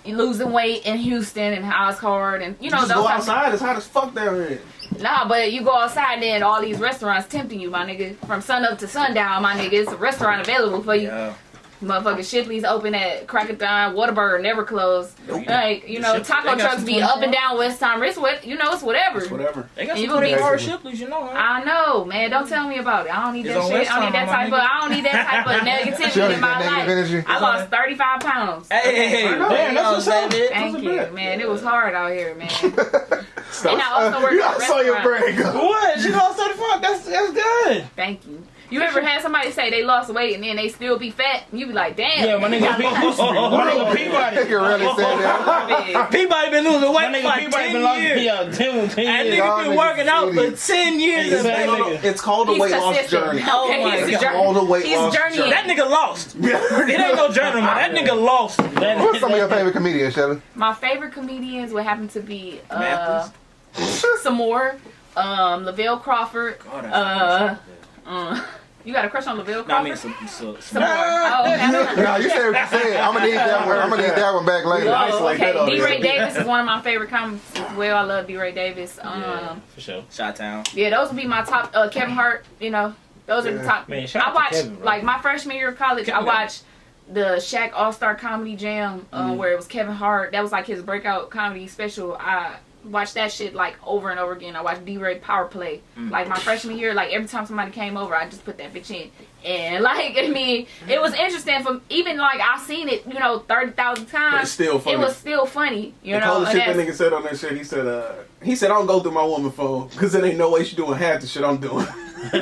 losing weight in Houston and how it's hard and You just go outside. It's hot as fuck down here. Nah, but you go outside and then all these restaurants tempting you, my nigga. From sun up to sundown, my nigga. It's a restaurant available for you. Yeah. Motherfucking Shipley's open at Crack of Dawn, Whataburger never closed. Like, taco they got trucks some be up and 24. down West Time. It's whatever. Whatever. They got You some go to pretty hard eat- Shipleys, you know, huh? I know, man. Don't tell me about it. I don't need It's that on shit. West I don't need Time, that my I don't need that type of negativity Shorty, in my that life. negative energy. I lost 35 pounds. Hey, Damn, that's what's up. Thank you, man. It was hard out here, man. And I also work at a I saw your restaurant. brain go. What? She lost 35. That's good. Thank you. You ever had somebody say they lost weight and then they still be fat? And you be like, damn. Yeah, my nigga Peabody. You can really say that. Peabody been losing weight My for nigga like Peabody 10 been lost. years. Yeah, 10 That years. Y'all nigga been niggas working out for serious. 10 years. He's and fat back. nigga. It's called a He's weight loss consistent. journey. Okay, Oh my he's God. a journey. All the weight He's loss journeying. journey. That nigga lost. It ain't no journal, man. That nigga lost. What's some of your favorite comedians, Shelly? My favorite comedians would happen to be Mathis. some more. Lavelle Crawford. God, that's You got a crush on Lavelle No, I Crawford? mean some Some more. Oh, okay. No, you said what you said. I'm gonna need that one. I'm gonna need that one back later. Nice Oh, like okay. that on D-Ray there. Davis is one of my favorite comics as well. I love D-Ray Davis. For sure. Chi-Town. Yeah, those would be my top. Kevin Hart, those are the top. Man, shout out I to watched, Kevin, bro. like, my freshman year of college, I watched the Shaq All-Star Comedy Jam, where it was Kevin Hart. That was, like, his breakout comedy special. I watched that shit, like, over and over again. I watched D-Ray Power Play. Like, my freshman year, like, every time somebody came over, I just put that bitch in. And like, I mean, it was interesting from even like I seen it, 30,000 times. But it's still funny. It was still funny, The coldest shit that nigga said on that shit, he said, I don't go through my woman phone because there ain't no way she doing half the shit I'm doing. So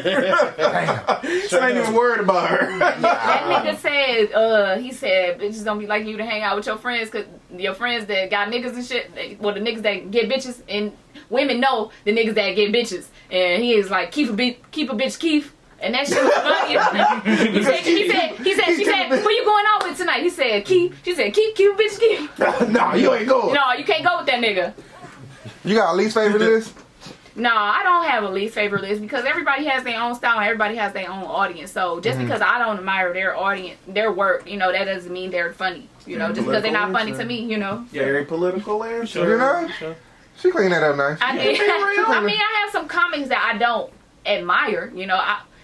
I ain't even worried about her. That nigga said, he said, bitches don't be like you to hang out with your friends because your friends that got niggas and shit, the niggas that get bitches, and women know the niggas that get bitches. And he is like, keep a bitch, Keith. And that shit was funny. She said, who you going out with tonight? He said, Keith. She said, Keith, bitch, Keith. No, you ain't going. No, you can't go with that nigga. You got a least favorite list? No, I don't have a least favorite list because everybody has their own style and everybody has their own audience. So just because I don't admire their audience, their work, that doesn't mean they're funny. Just because they're not funny to me, Very political answer. You know? Sure. She cleaned that up nice. I did. I mean, I have some comics that I don't admire.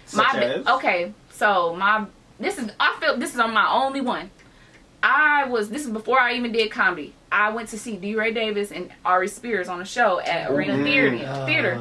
Such as? Okay, so I feel this is on my only one. This is before I even did comedy. I went to see D-Ray Davis and Ari Spears on a show at Arena Theater.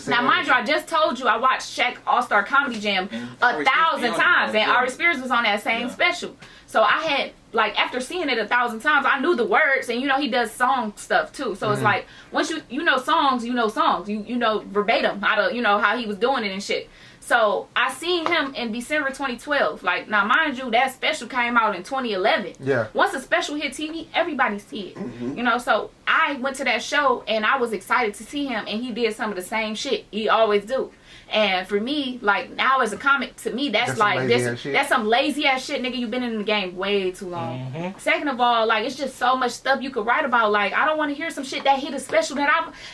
Now, mind you, I just told you I watched Shaq All-Star Comedy Jam 1,000 times, and Ari Spears was on that same special. So I had, like, after seeing it 1,000 times, I knew the words, and he does song stuff too. So it's like, once you know songs, you know songs. You know verbatim how to, how he was doing it and shit. So I seen him in December 2012. Like, now mind you, that special came out in 2011. Yeah. Once a special hit TV, everybody see it. So I went to that show and I was excited to see him, and he did some of the same shit he always do. And for me, like, now as a comic, to me, that's like that's some lazy ass shit, nigga. You've been in the game way too long. Second of all, like, it's just so much stuff you could write about. Like, I don't want to hear some shit that hit a special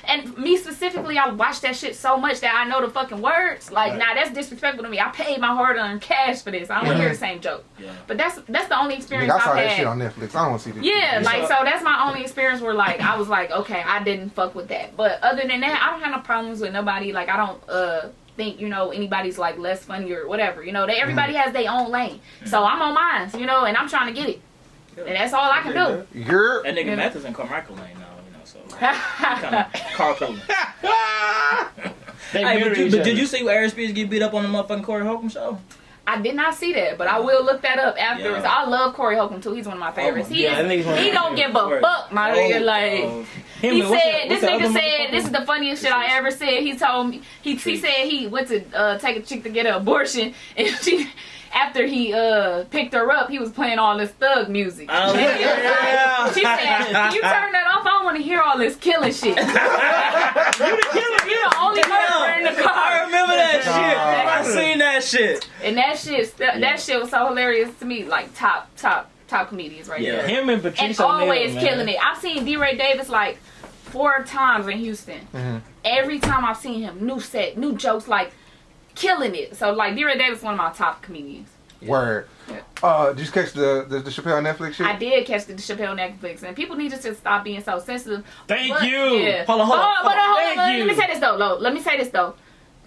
and me specifically, I watched that shit so much that I know the fucking words. Like, nah, that's disrespectful to me. I paid my hard-earned cash for this. I don't want to hear the same joke. Yeah. But that's the only experience I saw I've that had. shit on Netflix. I don't want to see this. Yeah, like, so that's my only experience where, like, I was like, okay, I didn't fuck with that. But other than that, I don't have no problems with nobody. Like, I don't think anybody's like less funny or whatever. Everybody has their own lane. So I'm on mine, and I'm trying to get it. And that's all I can do. That nigga Math is in Carmichael lane now, so kind of carpooling. Hey, but did you see Ari Spears get beat up on the motherfucking Corey Holcomb show? I did not see that, but I will look that up afterwards. Yeah. I love Corey Holcomb too. He's one of my favorites. He don't give a fuck, my nigga. Like, he said, this nigga said, this is the funniest shit I ever said. He told me, he said he went to take a chick to get an abortion, and after he picked her up, he was playing all this thug music. Oh, yeah. She said, can you turn that off? I don't want to hear all this killing shit. You the killer. You the only murderer in the car. I remember that shit. I seen that shit. And that shit was so hilarious to me. Like, top comedians right there. Him and Patrice and always killing it. I've seen D-Ray Davis like 4 times in Houston. Every time I've seen him, new set, new jokes, like, killing it. So, like, D-Ray Davis is one of my top comedians. Word. Yeah. Did you catch the Chappelle Netflix shit? I did catch the Chappelle Netflix, and people need to just stop being so sensitive. Thank you. Yeah. Hold on. Let me say this though.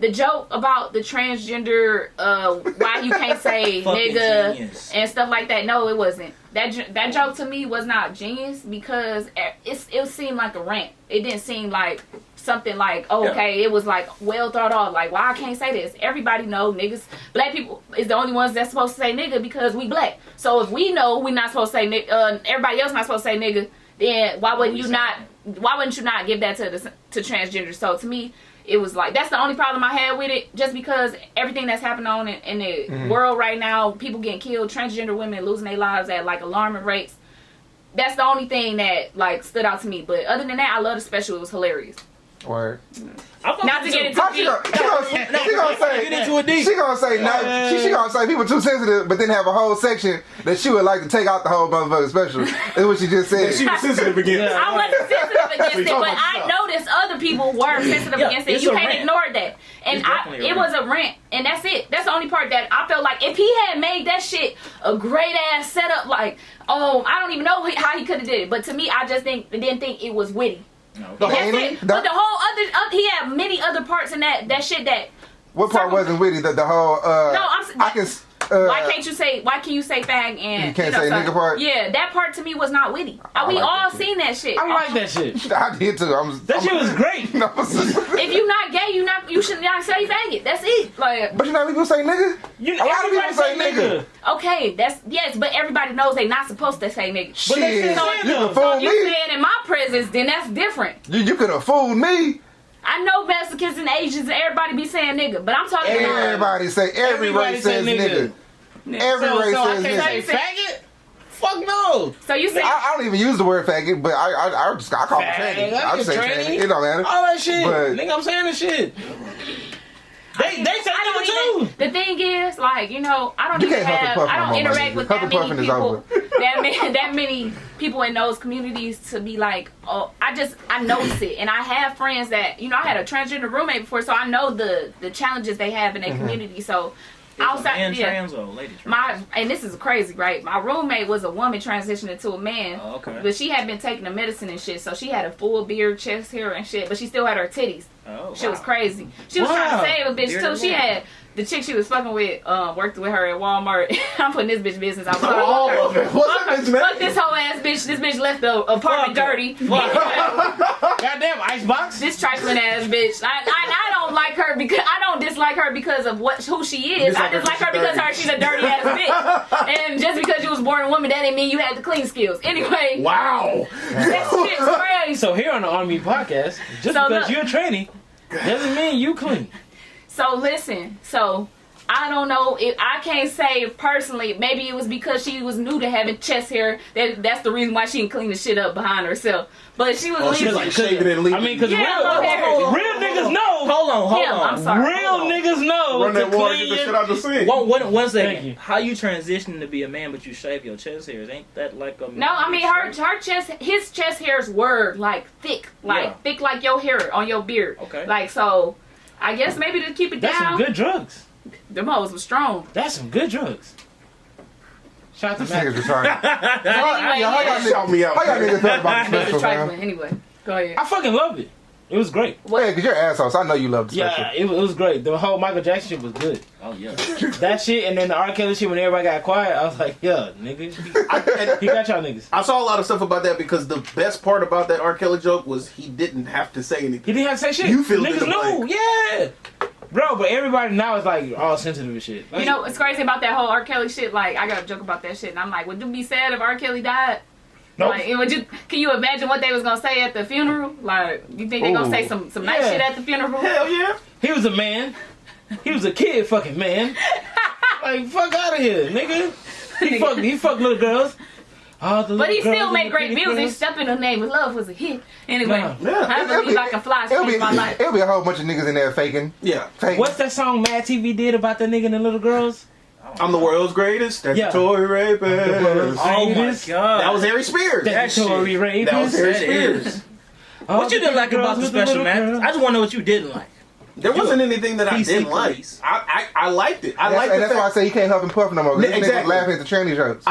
The joke about the transgender, why you can't say nigga genius. And stuff like that. No, it wasn't. That joke to me was not genius because it seemed like a rant. It didn't seem like something like, it was like well thought out. Like, why I can't say this? Everybody know niggas, black people is the only ones that's supposed to say nigga because we black. So if we know we're not supposed to say nigga, everybody else not supposed to say nigga, then why wouldn't you not give that to transgender? So to me, it was like, that's the only problem I had with it, just because everything that's happening on in the world right now, people getting killed, transgender women losing their lives at like alarming rates. That's the only thing that like stood out to me. But other than that, I love the special. It was hilarious. Word. Not to get into deep. She gonna say people too sensitive, but then have a whole section that she would like to take out the whole motherfucking special. That's what she just said. She was sensitive against. I wasn't sensitive against it, but I noticed other people were sensitive against it. You can't ignore that. And it was a rant, and that's it. That's the only part that I felt like if he had made that shit a great ass setup, like, I don't even know how he could have did it. But to me, I just didn't think it was witty. No. That's it. But the whole other, he had many other parts in that shit that. What part wasn't witty? The whole. No, Why can't you say? Why can you say fag and You can't say so- nigga part? Yeah, that part to me was not witty. We like all that shit. seen that shit. I like that shit. I did too. That shit was great. If you not gay, you should not say faggot. That's it. Like, But you know people say nigga. You, A lot of everybody people say nigga. okay, that's yes, but everybody knows they not supposed to say nigga. But they Shit, still you say can them. fool You me. say it in my presence, then that's different. You could have fooled me. I know Mexicans and Asians and everybody be saying nigga, but I'm talking about Everybody say every Everybody race say says nigga. nigga. Every So race I says can't nigga. say faggot? Fuck no. So you say I don't even use the word faggot, but I call it Fag, tranny. I I just say get tranny. tranny. It don't matter. All that shit. But- Nigga, I'm saying the shit. They say I don't nigga even, too. the thing is, like, you know, I don't You even can't huff and have, puff I no don't more, my interact nigga. with Huff that and many puffing is people, over. that many people in those communities to be like, oh, I notice it, and I have friends that, you know, I had a transgender roommate before, so I know the challenges they have in their community. So outside, Man yeah, trans or lady trans? and this is crazy, right? My roommate was a woman transitioning to a man, Oh, okay. but she had been taking the medicine and shit, so she had a full beard, chest hair, and shit, but she still had her titties. Oh, She was crazy. She was trying to Wow. save a bitch Bearded too. She woman. had the chick she was fucking with, worked with her at Walmart. I'm putting this bitch business out. All of it. What's that bitch, man? Fuck this whole ass bitch. This bitch left the apartment Fuck her. dirty. Goddamn icebox. This trifling ass bitch. I don't like her because I don't dislike her because of who she is. I dislike her because she's a dirty ass bitch. And just because you was born a woman, that didn't mean you had the clean skills. Anyway, Wow. that shit's crazy. So here on the Army podcast, just So because look. you're a tranny doesn't mean you clean. So listen, I don't know if I can't say personally. Maybe it was because she was new to having chest hair. That's the reason why she didn't clean the shit up behind herself. But she was Oh, she was leaving. like shaving and leaving. I mean, because Yeah, real niggas know. Hold on. Him, I'm sorry. Real niggas know Run to that water, clean get the shit your... out the sink. One Thank second. you. How you transitioning to be a man but you shave your chest hairs? Ain't that like a No, I mean his chest hairs were like thick, thick like your hair on your beard. Okay. Like so, I guess maybe to keep it That's some down. good drugs. Them hoes was strong. That's some good drugs. Shout out to This nigga's Mac. retarded. Anyway, How y'all yeah. Shout me out. How y'all niggas feel about the It's special, man? trifling. Anyway, go ahead. I fucking loved it. It was great. Yeah, because you're assholes. I know you love the special. Yeah, it was great. The whole Michael Jackson shit was good. Oh yeah. That shit and then the R. Kelly shit when everybody got quiet, I was like, yeah, nigga. He got y'all niggas. I saw a lot of stuff about that because the best part about that R. Kelly joke was he didn't have to say anything. He didn't have to say shit. You filled in Niggas the knew, blank. yeah. Bro, but everybody now is like all sensitive and shit. Like, You know what's crazy about that whole R. Kelly shit? Like, I got a joke about that shit, and I'm like, would you be sad if R. Kelly died? nope. Like, can you imagine what they was gonna say at the funeral? Like, you think they gonna say some nice Yeah. shit at the funeral? Hell yeah. He was a man. He was a kid fucking man. Like, fuck out of here, nigga. He fucked little girls. All the But he little girls still and made the great pretty music. girls. Step in the Name of Love was a hit. Anyway, Nah. Yeah. I believe I can fly, changed my life. It'll be a whole bunch of niggas in there faking. Yeah. What's that song Mad TV did about that nigga and the little girls? I'm the world's greatest statutory rapist. Oh my Rapist. god. That was Harry Spears. Statutory rapist. That was Harry That Spears. is. What you didn't like about the special, man? I just want to know what you didn't like. There wasn't anything that I PC didn't like. police. I liked it. I liked the And that's why I fact. say he can't huff and puff no more. 'Cause this nigga was Exactly. laughing at the tranny jokes.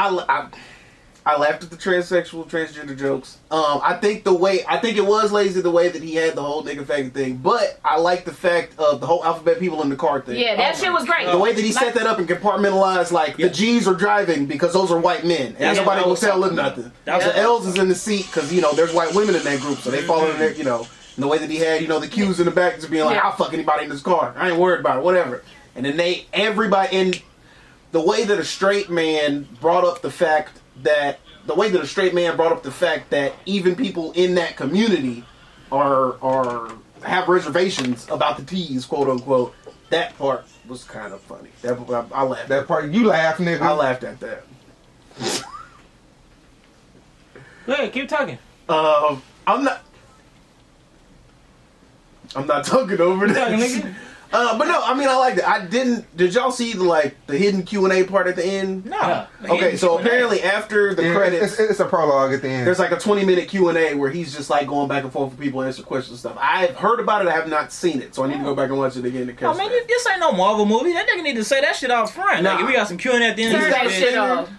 I laughed at the transgender jokes. I think it was lazy the way that he had the whole nigga faggot thing, but I like the fact of the whole alphabet people in the car thing. Yeah, that shit was great. The way that he set Like- that up and compartmentalized, like the G's are driving because those are white men, and That's nobody what I will was tell talking them about. nothing. That was The L's is in the seat because there's white women in that group, so they follow in there, And the way that he had, the Q's in the back just being like, Yeah. I'll fuck anybody in this car. I ain't worried about it, whatever. And then everybody, and the way that a straight man brought up the fact that even people in that community have reservations about the T's, quote unquote. That part was kind of funny. I laughed. That part, you laugh, nigga. I laughed at that. Go ahead, keep talking. I'm not talking over that. Talking, nigga. But no, I mean, I liked it. Did y'all see the hidden Q&A part at the end? No. Yeah. Okay, so apparently after the Yeah, credits, it's a prologue at the end. there's like a 20-minute Q&A where he's just like going back and forth with people, answer questions and stuff. I've heard about it, I have not seen it, so I need to go back and watch it again to catch Oh man, that. this ain't no Marvel movie. That nigga need to say that shit out front. Nah. Like, we got some Q&A at the end. Turn of that this shit bitch. off.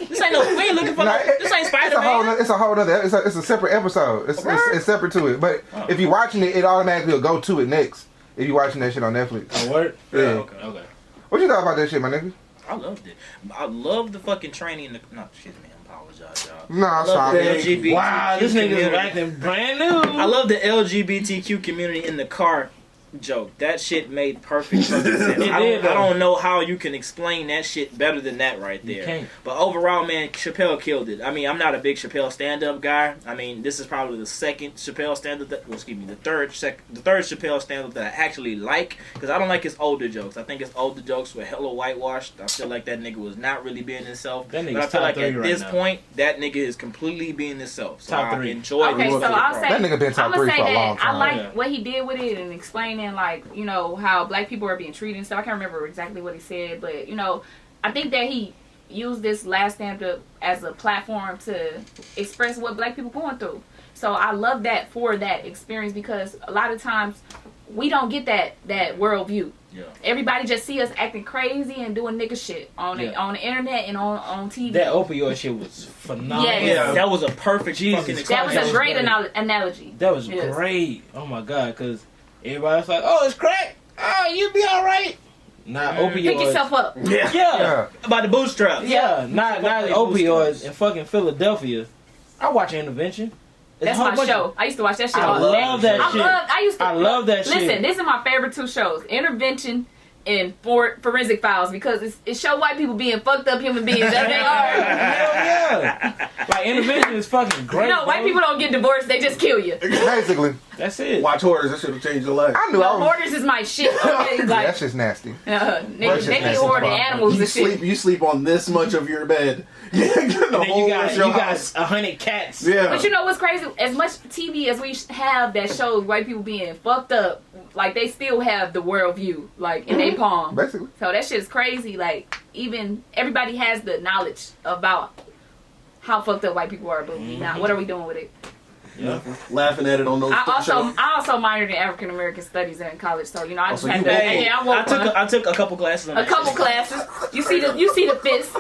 This ain't no. We ain't looking for. Nah, This ain't Spider Man. It's a whole other. It's a separate episode. It's separate to it. But if you're watching it, it automatically will go to it next. If you're watching that shit on Netflix. Oh, word? Yeah. Okay. What you thought about that shit, my nigga? I loved it. I love the fucking training. No, shit, man. I apologize, y'all. Nah, I love the sorry. LGBTQ Wow, this nigga is community. acting brand new. I love the LGBTQ community in the car joke. That shit made perfect fucking sense. It I did, don't know how you can explain that shit better than that right there. You can't. But overall, man, Chappelle killed it. I mean, I'm not a big Chappelle stand-up guy. I mean, this is probably the second Chappelle stand-up the third Chappelle stand-up that I actually like, because I don't like his older jokes. I think his older jokes were hella whitewashed. I feel like that nigga was not really being himself. That But nigga's I feel top like at three right this now. point, that nigga is completely being himself. So Top I three. enjoyed Okay, it. so I'll say That nigga been top I'm gonna three say for a that long I time. like Yeah. what he did with it and explaining, like, you know, how black people are being treated and stuff. I can't remember exactly what he said, but you know, I think that he used this last stand-up as a platform to express what black people going through. So I love that for that experience, because a lot of times we don't get that worldview. Yeah. Everybody just see us acting crazy and doing nigga shit on Yeah. on the internet and on TV. That opioid shit was phenomenal. Yes. Yeah, that was a perfect Jesus fucking Christ. that was That a was great great. analogy. That was Yes. great. Oh my god, because everybody's like, "Oh, it's crack. Oh, you be all right." Not opioids. Pick yourself up. Yeah. Yeah. About the bootstraps. Yeah, not Fuck opioids bootstraps. in fucking Philadelphia. I watch Intervention. It's That's a whole my bunch show. of- I used to watch that shit I all love day. that I shit. I love that shit. Listen, Listen, this is my favorite two shows: Intervention and Forensic Files, because it show white people being fucked up human beings as they are. Hell yeah! Like Intervention is fucking great. You know, white bro. people don't get divorced; they just kill you. Basically, That's it. Watch Hoarders. That should have changed your life. I knew I No, was. hoarders is my shit. Okay? Yeah, Like, that's just nasty. they That's be just hoarding nasty. animals You and shit. sleep on this much of your bed. Yeah, the And then whole you got rest of your you got house. 100 cats. Yeah. But you know what's crazy? As much TV as we have that shows white people being fucked up, like they still have the world view, like in their palm. Basically. So that shit is crazy. Like, even everybody has the knowledge about how fucked up white people are, but we not. What are we doing with it? Yeah. Laughing at it on those. I also minored in African American studies in college, so you know I just so had you to. woke- Hey, I woke up. I took a couple classes on A that couple shit. classes. You see the fist.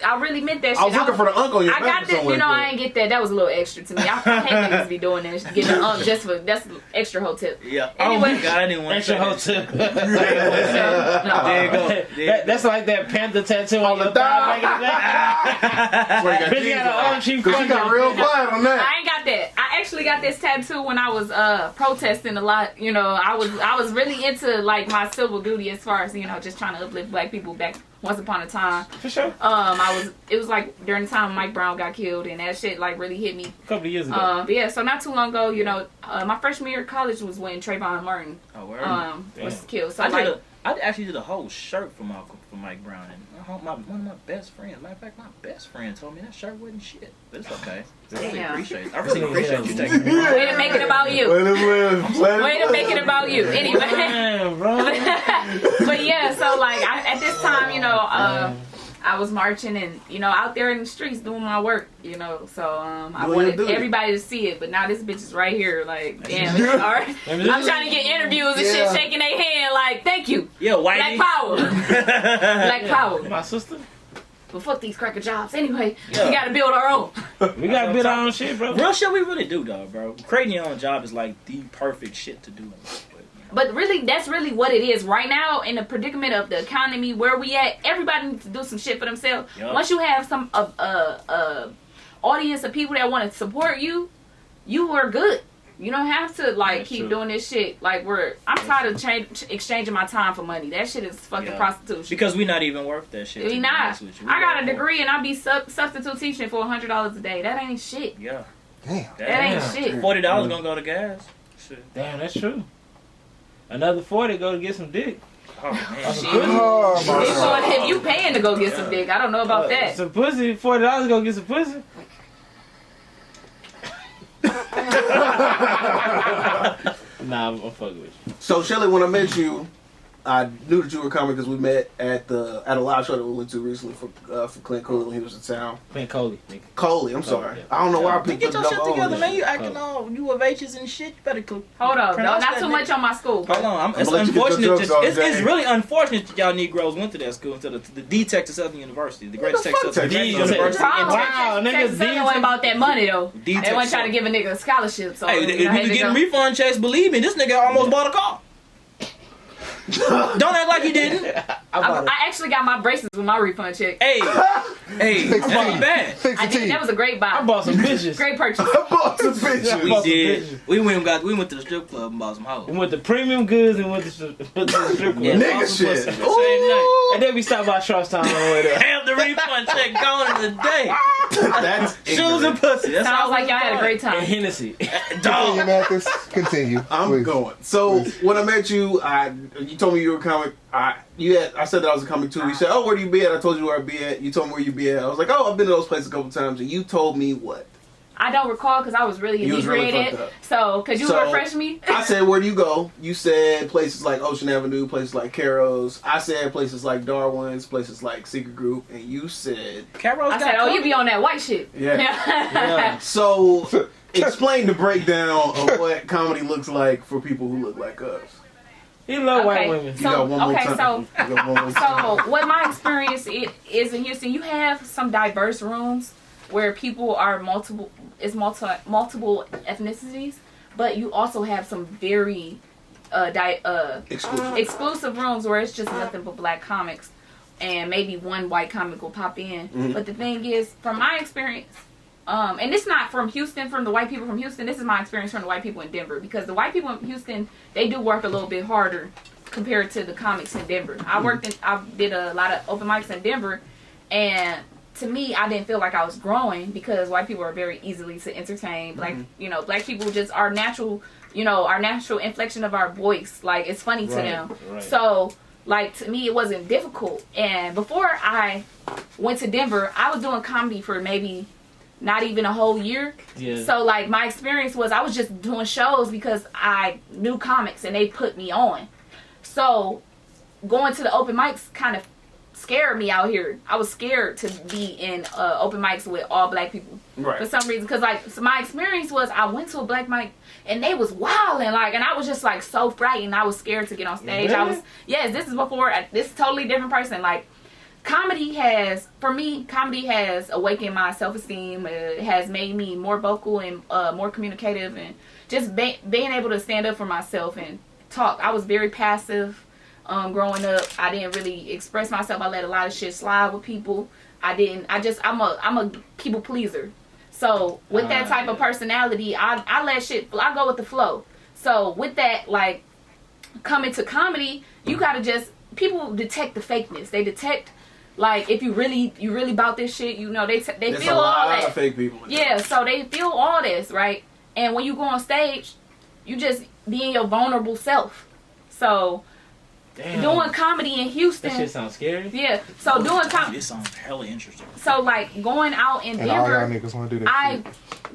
I really meant that shit. I was looking for the unk on your I got back that. somewhere. You know, I ain't get that. That was a little extra to me. I hate niggas be doing that. Getting an unk just for that's extra hotel. Yeah. Anyway. Oh my god, I didn't want to Extra say that. hotel. No. There you go. There you That's like that panther tattoo on your thigh. That's why you got Bitch jeans got an on. arm cheek. Cause you got real quiet on that. I ain't got that. I actually got this tattoo when I was protesting a lot. You know, I was really into like my civil duty as far as, you know, just trying to uplift black people back once upon a time. For sure. It was like during the time Mike Brown got killed, and that shit like really hit me. A couple of years ago. But yeah, so not too long ago, you know, my freshman year of college was when Trayvon Martin Oh, word. was killed. So I actually did a whole shirt for Mike Brown, and one of my best friends. Matter of fact, my best friend told me that shirt wasn't shit, but it's okay. I really Damn. appreciate it. I really appreciate you taking me. way to make it about you. Let it live. Let Way to make it about you. Anyway. Damn, bro. But yeah, so like at this time, you know, I was marching and, you know, out there in the streets doing my work, you know. So I Doing wanted your duty. everybody to see it, but now this bitch is right here, like, damn, it's hard. I'm trying to get interviews and Yeah. shit, shaking their hand, like, thank you, Yeah, whitey. Black Power, Black Power. My sister. But fuck these cracker jobs. Anyway, Yeah. we gotta build our own. We got to build our own shit, bro. Real shit, we really do, though, bro. Creating your own job is like the perfect shit to do. But really, that's really what it is. Right now, in the predicament of the economy, where we at, everybody needs to do some shit for themselves. Yup. Once you have some audience of people that want to support you, you are good. You don't have to like That's keep true. doing this shit. Like I'm tired of exchanging my time for money. That shit is fucking Yeah. prostitution. Because we're not even worth that shit. to We be not. honest with you. We I got a worth degree and I be substitute teaching for $100 a day. That ain't shit. more. Yeah. Damn. That ain't Damn. shit. $40 gonna go to gas. Shit. Damn, that's true. Another 40 go to get some dick. Oh, man. Shit. Oh my If god. if you paying to go get some dick, I don't know about that. Some pussy, $40 go get some pussy. Nah, I'm fucking with you. So Shelly, when I met you, I knew that you were coming because we met at a live show that we went to recently for Clint Coley when he was in town. Clint Coley, nigga. Coley, I'm sorry. yeah. I don't know why I Man, picked get your up shit on together, this. man. You acting all you of H's and shit. You better Hold on, no, pronounce not that too nigga. much on my school. Hold on, it's gonna let you get your unfortunate. jokes off, It's Jay. really unfortunate that y'all Negroes went to that school instead of the Texas Southern University, the greatest the Texas fuck Southern Texas University in Problem, Texas. Wow, nigga, Texas Southern wasn't about that money though. D They wasn't Texas. trying to give a nigga a scholarship. So Hey, you if know, you had was to getting go. refund checks, believe me, this nigga almost bought a car. Don't act like he didn't. I actually got my braces with my refund check. Hey, that's not bad. Fix I the did. teeth. That was a great buy. I bought some bitches. Great purchase. I bought some bitches. We Bought some did. bitches. We went to the strip club and bought some hoes. We went to premium goods and went to the strip club. Yeah, Nigga bought some shit. pussy the same night. And then we stopped by Charlestown on the way there. Have the refund check gone in the day. That's Shoes and ignorant. pussy. That's Sounds all like y'all had a great And time. Hennessy. Continue, dog. Mathis. Continue. I'm please. going. So when I met you, you told me you were a comic. I said that I was a comic too. You said, "Oh, where do you be at?" I told you where I be at. You told me where you be at. I was like, "Oh, I've been to those places a couple times." And you told me what? I don't recall because I was really You was really inebriated. fucked up. So, could you So, refresh me? I said, "Where do you go?" You said places like Ocean Avenue, places like Caro's. I said places like Darwin's, places like Secret Group, and you said, Carol's I got said, "Oh, you company. be on that white shit." Yeah. Yeah. So explain the breakdown of what comedy looks like for people who look like us. He love white Okay. women. You got one more okay, time. You got one more time. So, what my experience is in Houston, you have some diverse rooms where people are multiple ethnicities, but you also have some very Exclusive. exclusive rooms where it's just nothing but black comics, and maybe one white comic will pop in. Mhm. But the thing is, from my experience, and it's not from Houston, from the white people from Houston. This is my experience from the white people in Denver, because the white people in Houston, they do work a little bit harder compared to the comics in Denver. I did a lot of open mics in Denver, and to me, I didn't feel like I was growing because white people are very easily to entertain. Black people just our natural inflection of our voice. Like, it's funny to them. Right. So, like, to me, it wasn't difficult. And before I went to Denver, I was doing comedy for maybe not even a whole year. Yeah. So, like, my experience was I was just doing shows because I knew comics and they put me on. So, going to the open mics kind of scared me out here. I was scared to be in open mics with all black people Right. for some reason. Because, like, so my experience was I went to a black mic and they was wilding, like, and I was just, like, so frightened. I was scared to get on stage. Really? This is before, this is a totally different person. Like, comedy has awakened my self-esteem. It has made me more vocal and more communicative, and just being able to stand up for myself and talk. I was very passive growing up. I didn't really express myself. I let a lot of shit slide with people. I'm a people pleaser. So with that type of personality, I let shit, I go with the flow. So with that, like, coming to comedy, you gotta people detect the fakeness. They detect, like, if you really about this shit, they There's feel a all lot that. of fake people. Yeah, so they feel all this, right? And when you go on stage, you just being your vulnerable self. So Damn. doing comedy in Houston, That shit sounds scary. yeah. So doing comedy, This sounds hella interesting. so like going out in And all y'all Denver, niggas want to do that I shit.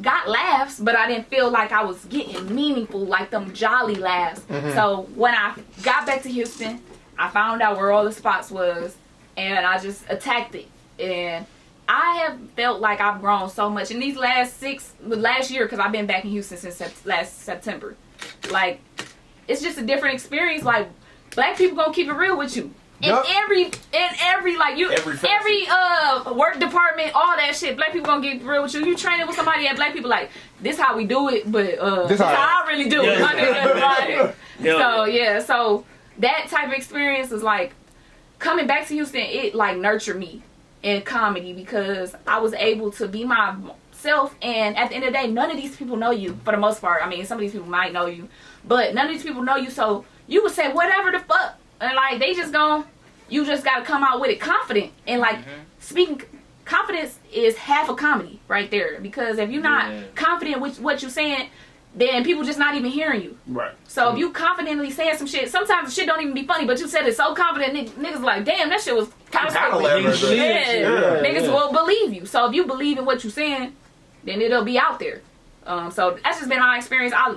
got laughs, but I didn't feel like I was getting meaningful, like them jolly laughs. So when I got back to Houston, I found out where all the spots was, and I just attacked it. And I have felt like I've grown so much in these last year, because I've been back in Houston since last September. Like, it's just a different experience. Like, black people gonna keep it real with you. In Yup. every Every work department, all that shit, black people gonna get real with you. You training with somebody at black people, like, this how we do it, but this how how I really do it. Yeah. My nigga, right? Yeah. So yeah, so that type of experience is like coming back to Houston. It like nurtured me in comedy because I was able to be myself. And at the end of the day, none of these people know you for the most part. I mean, some of these people might know you, but none of these people know you. So you would say whatever the fuck, and like they just you just gotta come out with it confident. And like speaking, confidence is half a comedy right there. Because if you're not confident with what you're saying, then people just not even hearing you. Right. So if you confidently saying some shit, sometimes the shit don't even be funny, but you said it so confident, niggas like, damn, that shit was kind of Kinda stupid. leverage. Yeah. Niggas yeah. will believe you. So if you believe in what you're saying, then it'll be out there. So that's just been my experience. I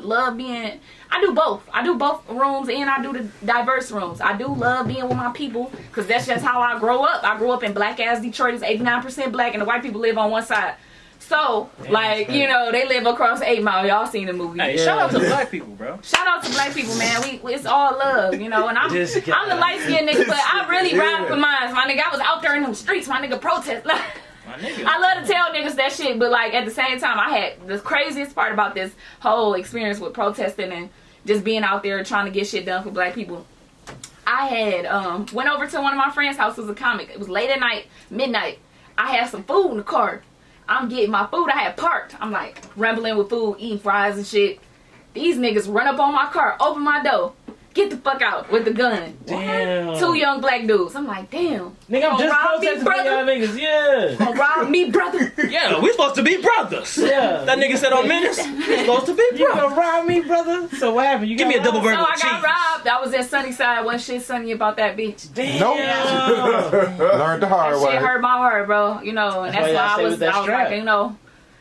do both. I do both rooms and I do the diverse rooms. I do love being with my people because that's just how I grow up. I grew up in black ass Detroit. It's 89% black and the white people live on one side. So, like, that's right. they live across 8 Mile. Y'all seen the movie. Hey, Yeah. shout out to black people, bro. Shout out to black people, man. It's all love, and I'm This guy. the light skinned nigga, but I really Yeah. ride for mine. My nigga, I was out there in them streets, my nigga, protest. My nigga. I love to tell niggas that shit, but like at the same time, I had the craziest part about this whole experience with protesting and just being out there trying to get shit done for black people. I had went over to one of my friends' house. It was a comic. It was late at night, midnight. I had some food in the car. I'm getting my food. I had parked. I'm like rambling with food, eating fries and shit. These niggas run up on my car, open my door. Get the fuck out with the gun. Damn. 2 young black dudes. I'm like, damn. Nigga, I'm just rob me, protesting for y'all niggas. Yeah. Gonna rob me, brother. Yeah, we supposed to be brothers. Yeah. That nigga said on minutes, we supposed to be You brothers. gonna rob me, brother? So what happened? You Give me a double So burger I with got cheese. robbed. I was at Sunnyside. Wasn't shit sunny about that bitch. Damn. Nope. Learned the hard That shit way. hurt my heart, bro. You know, and That's that's why y'all why stay I with was that strap. like, you know,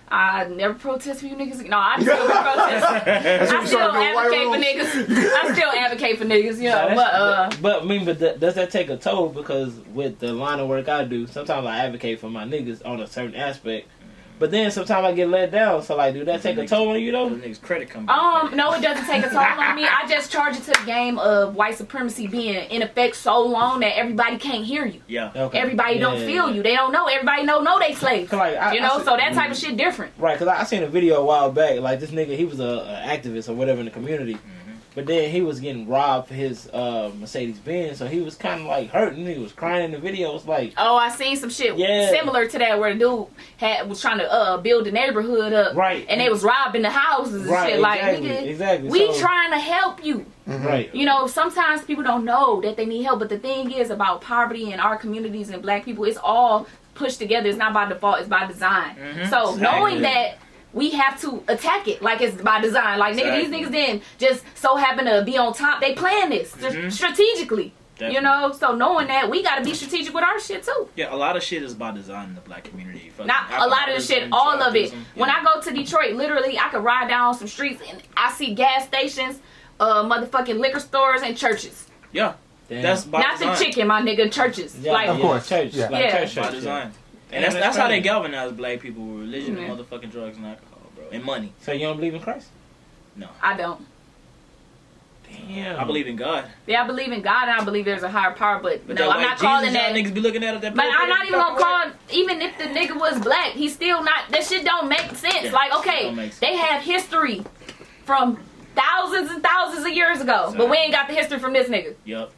I never protest for you niggas. No, I still protest. I you still started doing white advocate for niggas. I still advocate for niggas, you know. But I mean, does that take a toll? Because with the line of work I do, sometimes I advocate for my niggas on a certain aspect. But then sometimes I get let down. So like, do that take a toll on you though? The niggas credit come back. No, it doesn't take a toll on me. I just charge it to the game of white supremacy being in effect so long that everybody can't hear you. Yeah. Okay. Everybody don't Yeah. feel you. They don't know. Everybody know they slaves. So, like, You know, so that type of shit different. Right, because I seen a video a while back. Like this nigga, he was a activist or whatever in the community. But then he was getting robbed for his Mercedes Benz, so he was kind of like hurting. He was crying in the video. It was like, Oh, I seen some shit Yeah. similar to that where the dude was trying to build the neighborhood up, Right. And they was robbing the houses and right, shit. Like, exactly, nigga, exactly. we So- trying to help you. right. You know, sometimes people don't know that they need help, but the thing is about poverty in our communities and black people, it's all pushed together. It's not by default, it's by design. So knowing that we have to attack it like it's by design. Like, nigga, these niggas didn't just so happen to be on top. They plan this strategically. Definitely. You know, so knowing that, we gotta be strategic with our shit too. Yeah, a lot of shit is by design in the black community. Fucking Not a lot of the shit, alcoholism, all of it. drugism, When yeah. I go to Detroit, literally, I could ride down some streets and I see gas stations, motherfucking liquor stores, and churches. Yeah, Damn. that's by Not design. the chicken, my nigga, churches. Yeah, like, Of course. church, Yeah. like Yeah. church, By church, design. yeah. And that's that's how they crazy. galvanize black people with religion Yeah. and motherfucking drugs and alcohol, bro. And money. So you don't believe in Christ? I don't. Damn. I believe in God. Yeah, I believe in God and I believe there's a higher power, but But no, that I'm white not calling Jesus that. y'all niggas be looking at that. But I'm not even gonna call, even if the nigga was black, he's still not, that shit don't make sense. Yeah, Like, shit okay, don't make sense. they have history from thousands and thousands of years ago, but we ain't got the history from this nigga. Yup.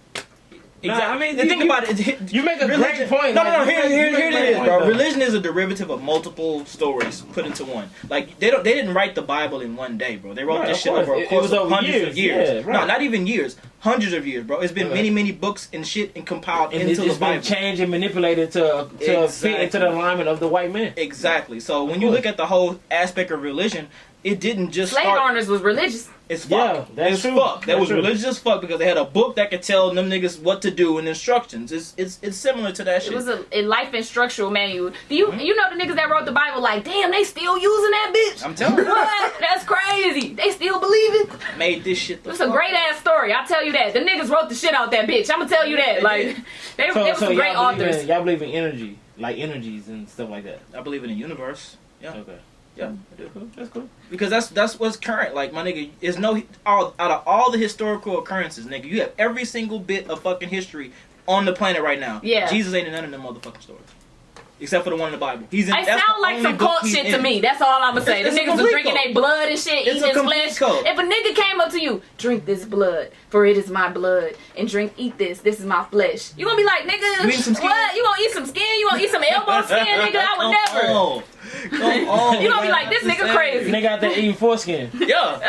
Nah, Exactly. I mean, the thing you- about it, you make a great religion- point. No, Like, no, you here make it a is, great bro. point, though. Religion is a derivative of multiple stories put into one. Like they didn't write the Bible in one day, bro. They wrote Right, this of shit course. over a It course was of over hundreds of years. years. Yeah, right. No, not even years, hundreds of years, bro. It's been Okay. many books and shit and compiled And into the it's been Bible. changed and manipulated to fit into the alignment of the white man. Exactly. So when you look at the whole aspect of religion, it didn't just Slave start. owners was religious. It's fuck. Yeah, that's it's true. fuck. That That's was true. religious as fuck because they had a book that could tell them niggas what to do and instructions. It's similar to that shit. It was a life instructional manual. Do you know the niggas that wrote the Bible? Like, damn, they still using that bitch. I'm telling you, What? That's crazy. They still believe it. made this shit. The It's a fuck great ass story. I tell you that. The niggas wrote the shit out that bitch. I'm gonna tell you that. Like, they were some great authors. Y'all believe in energy, like energies and stuff like that. I believe in the universe. Yeah, Okay, yeah, I do. cool. That's cool. Because that's what's current. Like my nigga, is no out of all the historical occurrences, nigga, you have every single bit of fucking history on the planet right now. Yeah. Jesus ain't in none of them motherfucking stories. Except for the one in the Bible. He's in. It that's sound the like only some book cult he's shit in. to me. That's all I'ma say. The It's a niggas was complete drinking cult. their blood and shit, It's eating a his complete flesh. cult. If a nigga came up to you, drink this blood, for it is my blood, and eat this. This is my flesh. You gonna be like, nigga, You eating some skin? what? You gonna eat some skin? You gonna eat some elbow skin, nigga? I would never. Oh, come on. You gonna be like, this nigga crazy. Nigga out there eating foreskin. Yeah.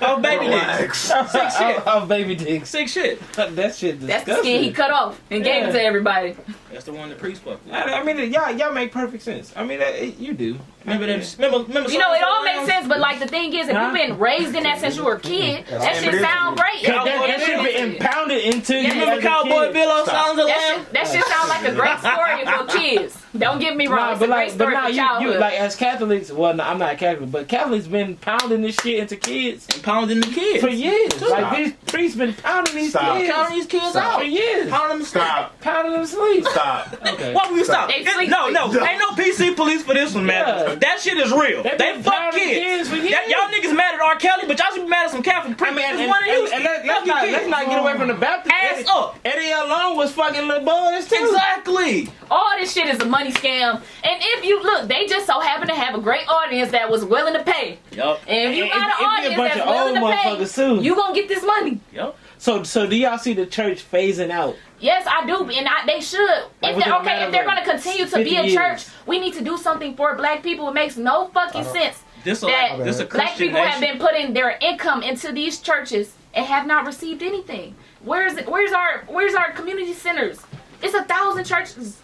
Oh, baby dicks. Sick shit. Of baby dicks. Sick shit. That shit disgusting. That's the skin he cut off and gave it to everybody. That's the one the priest fucked with. I mean, y'all make perfect sense. I mean, you do. Remember that? Remember. You know, it all makes sense, but like the thing is, if you've been raised in that since you were a kid, that shit sound great. That shit be impounded into you. Yeah, Remember as a Cowboy kid. Bill on Sounds of Lamb? That shit sound like a great story for kids. Don't get me wrong, Nah, it's a but great story for you childhood. like as Catholics. Well, no, I'm not a Catholic, but Catholics been pounding this shit into kids And pounding the kids. for years. Stop. Like these priests been pounding these Stop. kids Counting these kids Stop. for out. years. Pounding them. Stop. Pounding them to sleep. Stop. Okay. Why would you stop? They sleep. No, ain't no PC police for this one, man. Yeah. That shit is real. They They been fuck pounding kids. kids for years. Y'all niggas mad at R. Kelly, but y'all should be mad at some Catholic I priests. mean, It's and one of you. let's not get away from the Baptist. Ass up. Eddie alone was fucking little boys too. Exactly. All this shit is a money scam. And if you look, they just so happen to have a great audience that was willing to pay. Yup. And if you And got it an be a audience bunch that's of old willing to motherfuckers pay, too. you gonna get this money. Yup. So do y'all see the church phasing out? Yes, I do, and they should. Like, If they're going to continue to be a 50 church, years. we need to do something for black people. It makes no fucking sense This that a black Christian people have nation. been putting their income into these churches and have not received anything. Where's our community centers? It's 1,000 churches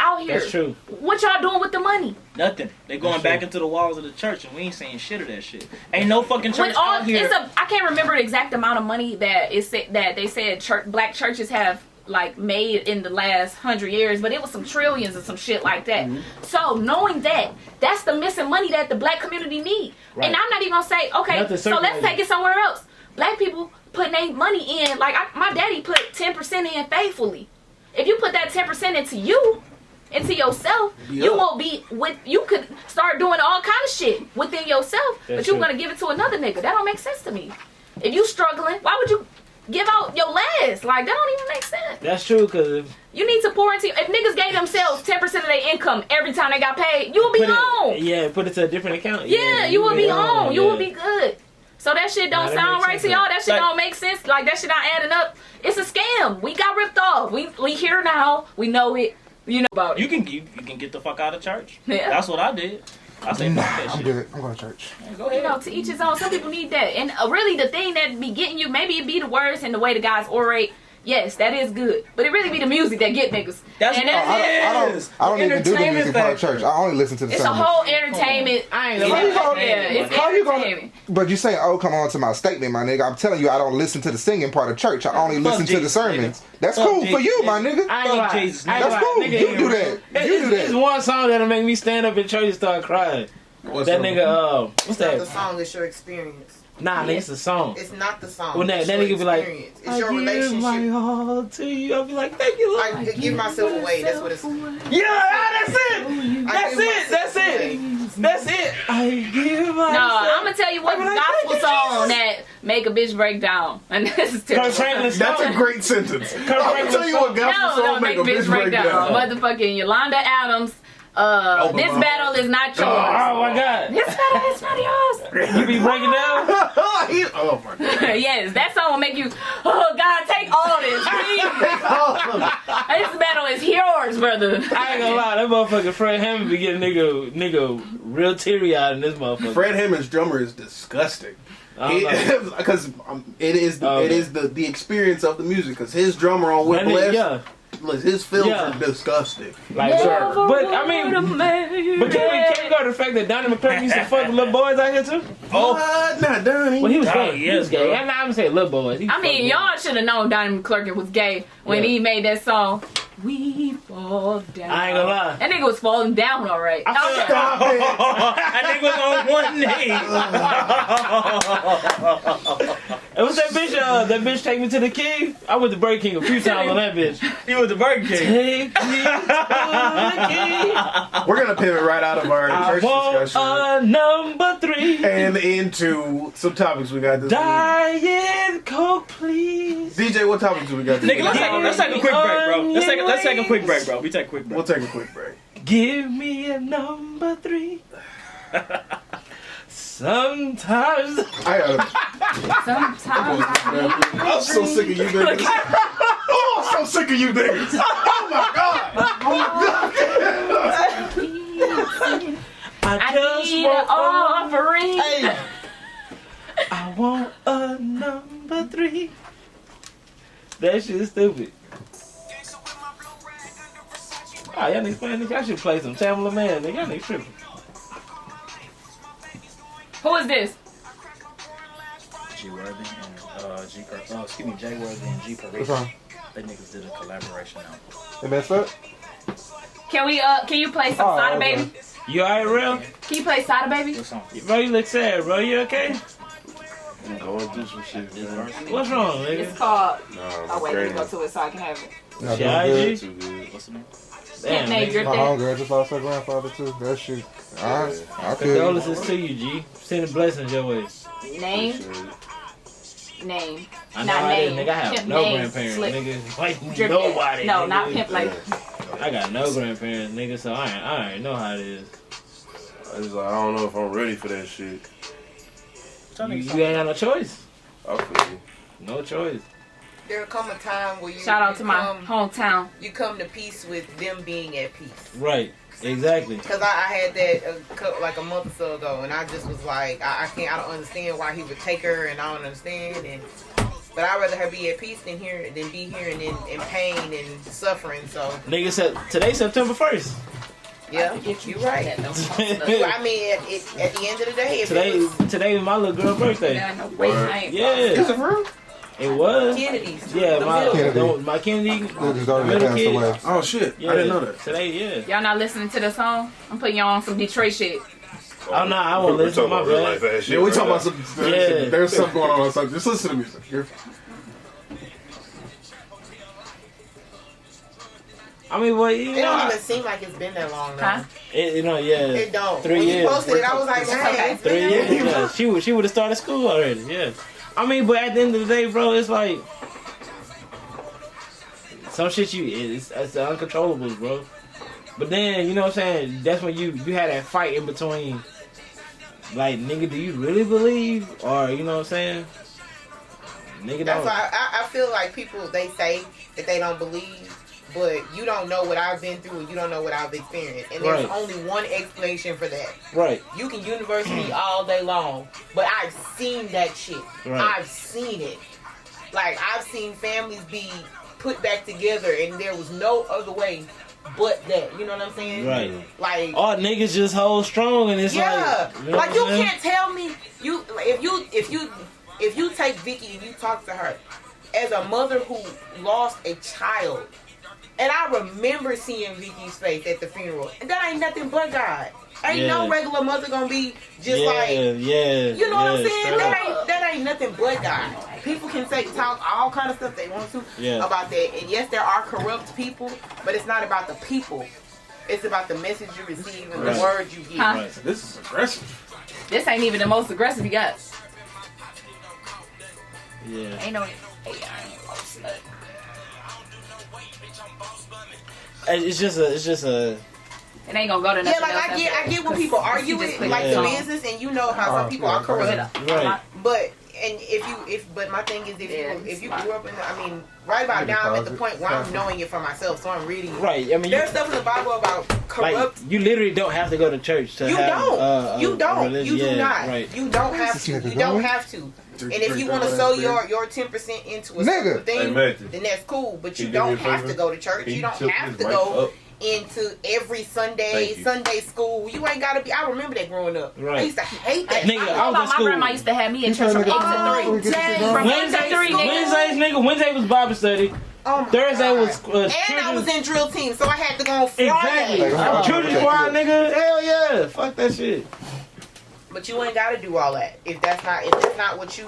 out here. That's true. What y'all doing with the money? Nothing. They going That's back true. into the walls of the church, and we ain't saying shit of that shit. Ain't no fucking church When all, out here. I can't remember the exact amount of money that they said black churches have like made in the last 100 years, but it was some trillions and some shit like that. So knowing that's the missing money that the black community need. Right. And I'm not even gonna say, okay, Nothing so let's circulating. take it somewhere else. Black people putting their money in, like my daddy put 10% in faithfully. If you put that 10% into yourself, you won't be you could start doing all kind of shit within yourself, That's but you're true. gonna give it to another nigga. That don't make sense to me. If you struggling, why would you give out your last? Like, that don't even make sense. That's true, because You need to pour into, if niggas gave themselves 10% of their income every time they got paid, you will be home. Put it to a different account. Yeah, you will be home. You yeah. will be good. So that shit don't Nah, that sound makes right to sense, y'all. though. That shit Like- don't make sense. Like, that shit not adding up. It's a scam. We got ripped off. We here now. We know it. You know about it. You can get the fuck out of church. Yeah. That's what I did. I say fuck that I'm shit. good. I'm going to church. Go You ahead. know, to each his own. Some people need that. And really, the thing that be getting you, maybe it be the words and the way the guys orate. Yes, that is good. But it really be the music that get niggas. That's and what that's I don't even do the Entertainment music part of factor. church. I only listen to the it's a sermons. whole entertainment. I ain't Yeah, gonna lie. it's How you gonna? entertainment. But you saying, "Oh, come on to my statement, my nigga." I'm telling you, I don't listen to the singing part of church. I only Fuck listen to the Jesus, sermons. nigga. That's Fuck cool for Jesus, you, nigga. my nigga. I ain't Fuck gonna lie. Jesus, I ain't That's gonna lie. cool. Nigga, You do that. You do It's that. one song that'll make me stand up in church and start crying. What's That up? nigga, what's It's not the that? song, it's your experience. Nah, nigga, it's a song. It's not the song. When that it's nigga your be like, experience. It's I your give my relationship. all to you. I'll be like, thank you, Lord. I give myself away. That's what it's. Yeah, that's it. That's give it. myself That's it. away. That's it. I give myself. No, I'm gonna tell you what I be like, gospel thank you, song Jesus. that make a bitch break down, and this is terrible. Kurt Franklin That's a song. great sentence. Kurt I'll Franklin tell you what song. gospel No, song make a bitch break down. Motherfucking Yolanda Adams. This my battle is not yours. Oh my God. This battle is not yours. You be breaking down? Oh my god. Yes, that song will make you. Oh God, take all this, please. This battle is yours, brother. I ain't gonna lie, that motherfucker Fred Hammond be getting nigga real teary eyed in this motherfucker. Fred Hammond's drummer is disgusting. I don't know. Because it is the experience of the music. Because his drummer on That nigga- Whiplash, yeah. his films Yeah. are disgusting. Like, but I mean, but can we go to the fact that Donnie McClurkin used to fuck with little boys out here too? What? Not Donnie. Well, he was Oh, gay. He yes, was gay. bro. I'm not gonna say little boys. He I mean, fucked y'all should have known Donnie McClurkin was gay when Yeah. he made that song. We fall down. I ain't gonna lie. That nigga was falling down, all right. I feel- Stop it. That nigga was on one knee. And what's that bitch? That bitch take me to the king. I went to Burger King a few times on that bitch. He was the Burger King. Take me to the king. We're gonna pivot right out of our I church want discussion a number 3. and into some topics we got this week. Diet Coke, please. DJ, what topics do we got this Nigga, week? let's take a quick break, bro. Let's take a quick break, bro. We take a quick break. We'll take a quick break. Give me a number 3. Sometimes I gotta. Sometimes I'm so sick of you niggas. Oh, I'm so sick of you niggas. Oh my god. I just need an want offering. Hey, I want a number 3. That shit is stupid. Ah, y'all niggas playing this. Y'all should play some Tamala Man. Nigga, y'all niggas tripping. Who is this? G Worthy and Jay Worthy and G Parade. What's wrong? They niggas did a collaboration album. They messed up? Can you play some Oh, Sada okay. Baby? You alright, real? Can you play Sada Baby? What song? Bro, you look sad, bro. You okay? I'm going through some shit, man. What's wrong, It's nigga? called. Nah, Oh wait, let me go to it so I can have it. Not Yeah, doing IG? good. too good. What's the name? Damn, Name nigga. your My thing. homegirl just lost her grandfather too. That shit. I feel Condolences to you, G. Sending blessings your way. Name. Shit. Name. I know Not how it is, name. nigga. I have Pimp no name. grandparents, Slip. nigga. Like, Drip nobody. it. No, nigga. not pimp like. I got no grandparents, nigga, so I already know how it is. I just like, I don't know if I'm ready for that shit. You ain't got no choice. I feel you. No choice. There'll come a time where you Shout out you to my come- hometown. You come to peace with them being at peace. Right. Exactly. Cause I had that like a month or so ago, and I just was like, I don't understand why he would take her, and I don't understand. But I'd rather her be at peace than be here and in pain and suffering. So Nigga said today's September 1st. yeah, you're right. I mean, at the end of the day, if it was Today was my little girl's birthday. Yeah. Is it for real? It was. Kennedy's, Yeah, the my middle. my Kennedy. His daughter middle passed kid. away. Oh shit! Yeah, I didn't know that. Today, yeah. Y'all not listening to the song? I'm putting y'all on some Detroit shit. Oh no, I won't listen to my real bad. life ass shit. Yeah, we talking right about some. Yeah. There's something going on outside. Just listen to music. You're fine. I mean, well, you It know, don't even seem like it's been that long though. Huh? you know, yeah. It don't. 3 when years. you posted it, I was like, man, it's 3 been years. that long. Yeah. She would have started school already. Yeah. I mean, but at the end of the day, bro, it's like some shit it's the uncontrollables, bro. But then you know what I'm saying? That's when you had that fight in between. Like, nigga, do you really believe, or you know what I'm saying? Nigga, That's don't. why I feel like people, they say that they don't believe, but you don't know what I've been through and you don't know what I've experienced. And there's Right. only one explanation for that. Right. You can university all day long, but I've seen that shit. Right. I've seen it. Like, I've seen families be put back together and there was no other way but that. You know what I'm saying? Right. Like, All niggas just hold strong, and it's yeah. like, you know Like, what you I'm saying? can't tell me if you take Vicky and you talk to her as a mother who lost a child, and I remember seeing Vicky's face at the funeral, and that ain't nothing but God. Ain't no Yeah. regular mother gonna be just yeah, like, yeah. you know what I'm saying? straight up. That ain't nothing but God. People can talk all kind of stuff they want to Yeah. about that, and yes, there are corrupt people, but it's not about the people. It's about the message you receive and Right. the words you get. Huh? Right. This is aggressive. This ain't even the most aggressive you got. Yeah. Ain't no. Hey, I ain't no slut. It's just a. It ain't gonna go to nothing Yeah, like else I get when people argue it, like Yeah. the business, and you know how some people are corrupt. Right. But but my thing is if you grew up in I mean, right about now I'm at the point where I'm knowing it for myself, so I'm reading. Right. I mean, There's stuff in the Bible about like, corrupt. you literally don't have to go to church to You have. don't. You don't. religion. You do Yeah, not. Right. You don't have to. You don't have to. And if you want to sow your 10% into a Nigga. certain Hey, thing, Matthew. then that's cool. But you Can you do don't me a have favor? to go to church. Can You you don't tilt have this to mic go up? into every Sunday, Thank you. Sunday school. You ain't gotta be. I remember that growing up. Right. I used to hate that. Nigga, I I was know in my school. grandma used to have me in You church from 8 trying to to 3. get From this 8 to 3, nigga. Wednesdays was Bible study. Oh my Thursday God. was And I children's- was in drill team, so I had to go on Friday. Exactly. Like, Children's choir, nigga. Hell yeah. Fuck that shit. But you ain't gotta do all that. If that's not what you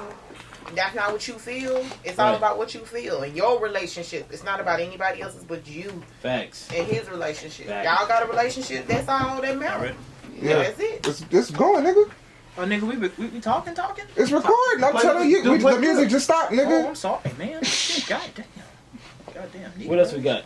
feel, it's all Right. about what you feel and your relationship. It's not about anybody else's but you Facts. and his relationship. Facts. Y'all got a relationship, that's all that matters. Alright. Yeah. That's it. It's going, nigga. Oh, nigga, we be talking? It's recording. I'm Play telling you, do play the music good. just stopped, Oh, nigga. I'm sorry, man. Shit, God damn. What else we got?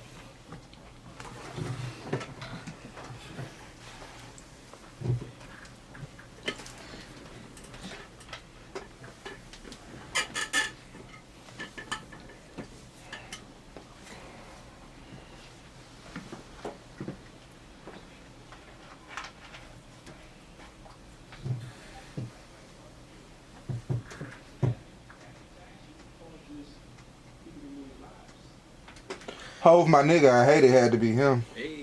Hove, my nigga, I hate it had to be him. Hey.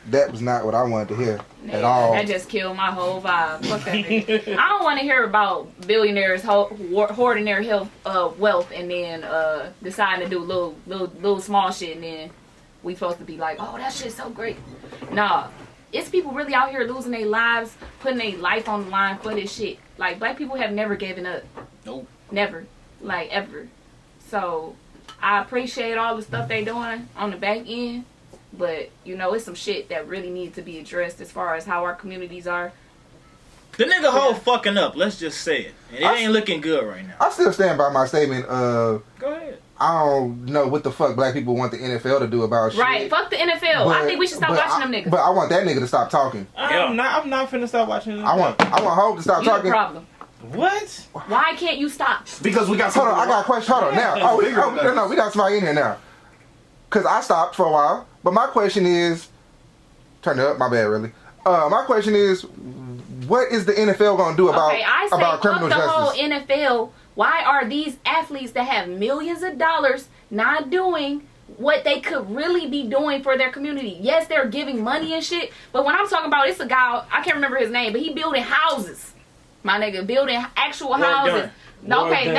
That was not what I wanted to hear at all. That just killed my whole vibe. Fuck that nigga. I don't want to hear about billionaires hoarding their wealth and then deciding to do little small shit, and then we supposed to be like, oh, that shit's so great. Nah, it's people really out here losing their lives, putting their life on the line for this shit. Like, black people have never given up. Nope. Never. Like, ever. So I appreciate all the stuff they doing on the back end, but you know, it's some shit that really needs to be addressed as far as how our communities are. The nigga whole fucking up, let's just say it. And it ain't looking good right now. I still stand by my statement. Go ahead. I don't know what the fuck black people want the NFL to do about shit. Right, fuck the NFL. I think we should stop watching them niggas. But I want that nigga to stop talking. Yeah. I'm not finna stop watching them. I want Hope to stop You the talking. problem. What? Why can't you stop? Because we got Hold something. on, I got a question. Hold on now. No, we got somebody in here now. Cause I stopped for a while, but my question is, turn it up. My bad, really. My question is, what is the NFL gonna do about I say about criminal fuck the justice? whole NFL. Why are these athletes that have millions of dollars not doing what they could really be doing for their community? Yes, they're giving money and shit, but when I'm talking about, it's a guy, I can't remember his name, but he building houses. My nigga, building actual houses. Okay,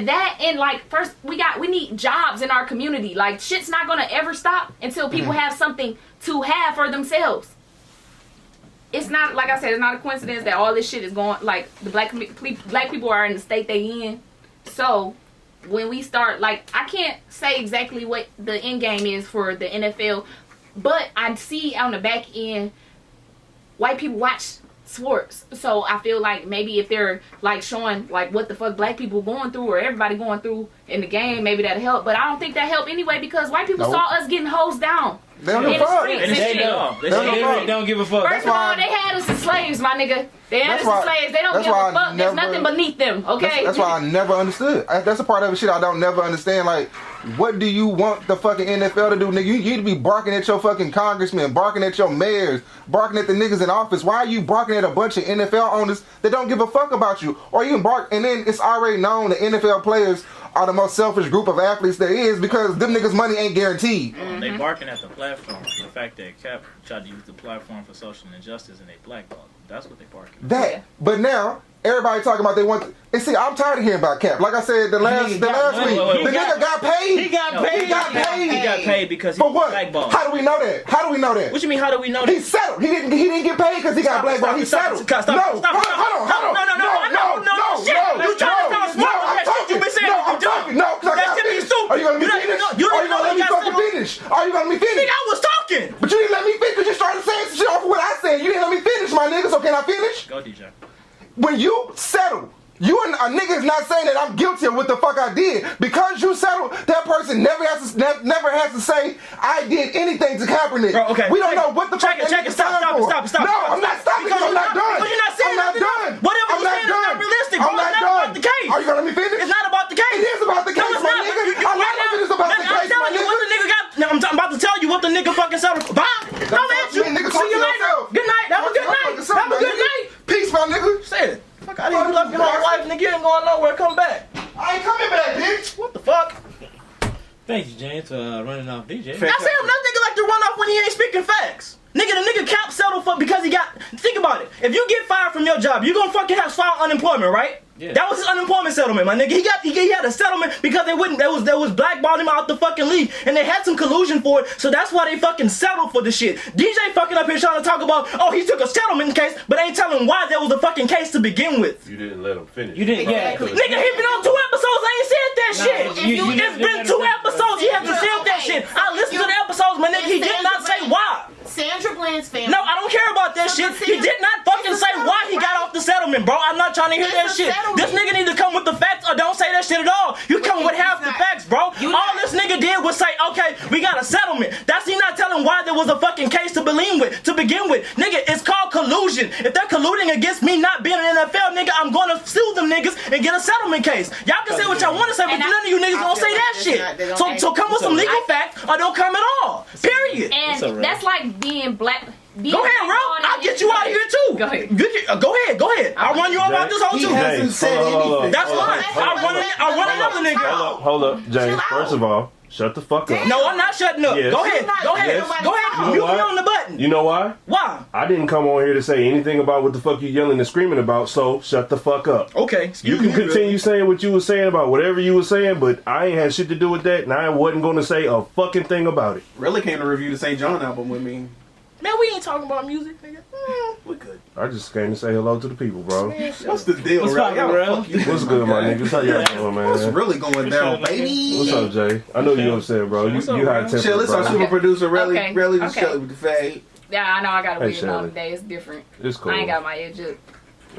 that and like, first we need jobs in our community. Like, shit's not gonna ever stop until people have something to have for themselves. It's not, like I said, it's not a coincidence that all this shit is going, like, the black people are in the state they in. So when we start, like, I can't say exactly what the end game is for the NFL, but I see on the back end, white people watch sports. So I feel like maybe if they're like showing like what the fuck black people going through or everybody going through in the game, maybe that'll help. But I don't think that helped anyway, because white people saw us getting hosed down. They don't give a fuck. And they don't give a fuck. First of all, they had us as slaves, my nigga. They had us as slaves. They don't give a fuck. There's nothing beneath them, okay? That's why I never understood. That's a part of the shit I don't never understand. Like, what do you want the fucking NFL to do, nigga? You need to be barking at your fucking congressmen, barking at your mayors, barking at the niggas in office. Why are you barking at a bunch of NFL owners that don't give a fuck about you? Or you can bark, and then it's already known that NFL players are the most selfish group of athletes there is, because them niggas' money ain't guaranteed. They barking at the platform. The fact that Cap tried to use the platform for social injustice and they blackballed. That's what they barking at. That, but now everybody talking about they want. And see, I'm tired of hearing about Cap. Like I said, the last week, the nigga got paid. He got paid. He got paid because he for what? blackballed. How do we know that? How do we know that? What you mean? How do we know that? He settled. He didn't get paid because he got blackballed. He settled. Stop. No, hold on. No. You trying to sound smart with that shit you been saying you been doing. No, because I That got shit be finished. stupid. Are you gonna let me finish? You Are you gonna let me fucking finish? Are you gonna let me finish? Nigga, I was talking. But you didn't let me finish because you started saying some shit off of what I said. You didn't let me finish, my nigga. So can I finish? Go, DJ. When you settle, you and a nigga is not saying that I'm guilty of what the fuck I did. Because you settled, that person never has to say I did anything to Kaepernick. Bro, okay. We don't know what the fuck. Check it. Stop. No, I'm not stopping because I'm not done. Because you're not saying I'm not done. Whatever you're saying is not realistic. I'm not It's not done. about the case. Are you gonna let me finish? It's not about the case. It is about the case, it's my not. nigga. A lot of it is about the case, my nigga. What the nigga got? Now, I'm about to tell you what the nigga fucking settled for. Bye. Come at you. Nigga, See you later. Good night. Have a good night. Have a good night. Peace, my nigga. Say it. Fuck out of here. You left your whole life, nigga. You ain't going nowhere. Come back. I ain't coming back, bitch. What the fuck? Thank you, James, for running off DJ. I say that nigga like to run off when he ain't speaking facts. The nigga Cap settled for because he got. Think about it. If you get fired from your job, you gonna fucking have file unemployment, right? Yeah. That was his unemployment settlement, my nigga. He had a settlement because they was blackballing him out the fucking league, and they had some collusion for it. So that's why they fucking settled for the shit. DJ fucking up here trying to talk about, oh, he took a settlement case, but ain't telling why there was a fucking case to begin with. You didn't let him finish. You didn't, yeah. Exactly. Nigga, he been on 2 episodes. I ain't said that shit. It's been 2 episodes. He hasn't said that shit. I listened to the episodes, my nigga. He did not say why. Sandra Bland's family. No, I don't care about that shit. He did not fucking say why he got off the settlement, bro. I'm not trying to hear that shit. This nigga need to come with the facts or don't say that shit at all. You come with half the facts, bro. All this nigga did was say, okay, we got a settlement. That's he not telling why there was a fucking case to begin with. Nigga, it's called collusion. If they're colluding against me not being an NFL nigga, I'm gonna sue them niggas and get a settlement case. Y'all can say what y'all want to say, but none of you niggas gonna say that shit. So come with some legal facts or don't come at all. Period. And that's like being black. Go ahead, bro. I'll get you out of here too. Go ahead. Go ahead. I'll run you off out this hole He too. hasn't said anything. That's fine. I'll run another nigga. Hold up, James. First of all, shut the fuck up. No, I'm not shutting up. Yes. Go ahead. Yes. Go ahead. You know Mute me why? on the button. You know why? Why? I didn't come on here to say anything about what the fuck you yelling and screaming about, so shut the fuck up. Okay. You can continue saying what you were saying about whatever you were saying, but I ain't had shit to do with that, and I wasn't going to say a fucking thing about it. Really came to review the St. John album with me. Man, we ain't talking about music, nigga. We good. I just came to say hello to the people, bro. What's the deal, What's bro? poppin', bro? What's good, my niggas? How y'all doing, man? What's really going down, baby? What's up, Jay? I know you upset, bro. You high temper, Shell, it's our bro. super producer, Relly. Okay. Relly just Okay. Shelly with the fade. Yeah, I know I got a Hey, weird Shelly. mom today. It's different. It's cool. I ain't got my edge up.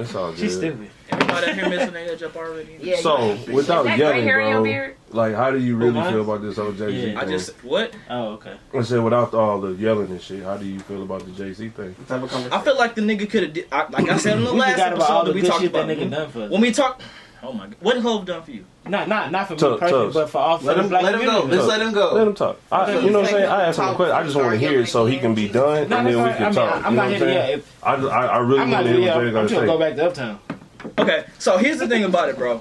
It's all good. She's stupid. Everybody out here missing their edge up already. Yeah, So, without Is that yelling, gray hair in your bro, beard? like, how do you really mine? feel about this whole Jay-Z Yeah. I thing? just what? Oh, okay. I said, without all the yelling and shit, how do you feel about the Jay-Z thing? Let's have a conversation. I feel like the nigga could have like I said in the We last forgot about all episode the that we good talked shit that about. nigga done for us. When we talk, oh my god, what Hov done for you? Not for me Tough, personally, tough. but for all Let for him, the black let him go. community. Let's let him go. Let him talk. You know what I'm saying? I asked him a question. I just want to hear it so he can be done, No, and then we that's can fine. I talk. mean, I'm You know not what here to saying? I really I'm want not to hear yeah, what Jay I'm got to trying to go say. back to Uptown. Okay, so here's the thing about it, bro.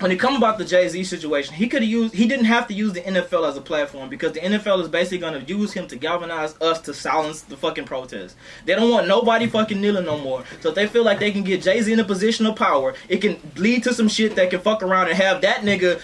When it comes about the Jay-Z situation, he didn't have to use the NFL as a platform because the NFL is basically going to use him to galvanize us to silence the fucking protests. They don't want nobody fucking kneeling no more. So if they feel like they can get Jay-Z in a position of power, it can lead to some shit that can fuck around and have that nigga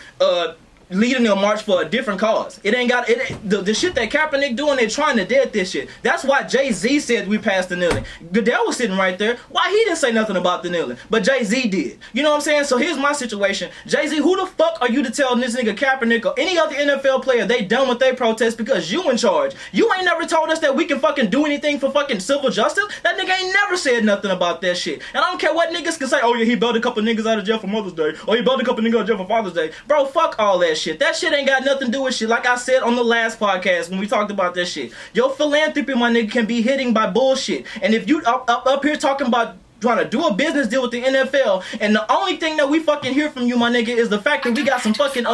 leading a march for a different cause. It ain't got the shit that Kaepernick doing. They're trying to dead this shit. That's why Jay-Z said we passed the kneeling. Goodell was sitting right there. Why he didn't say nothing about the kneeling, but Jay-Z did. You know what I'm saying? So here's my situation. Jay-Z, who the fuck are you to tell this nigga Kaepernick or any other NFL player they done with their protest because you in charge? You ain't never told us that we can fucking do anything for fucking civil justice. That nigga ain't never said nothing about that shit. And I don't care what niggas can say. Oh yeah, he bailed a couple niggas out of jail for Mother's Day. Or he bailed a couple niggas out of jail for Father's Day. Bro, fuck all that shit. That shit ain't got nothing to do with shit. Like I said on the last podcast when we talked about that shit. Your philanthropy, my nigga, can be hitting by bullshit. And if you up here talking about trying to do a business deal with the NFL, and the only thing that we fucking hear from you, my nigga, is the fact that we got some fucking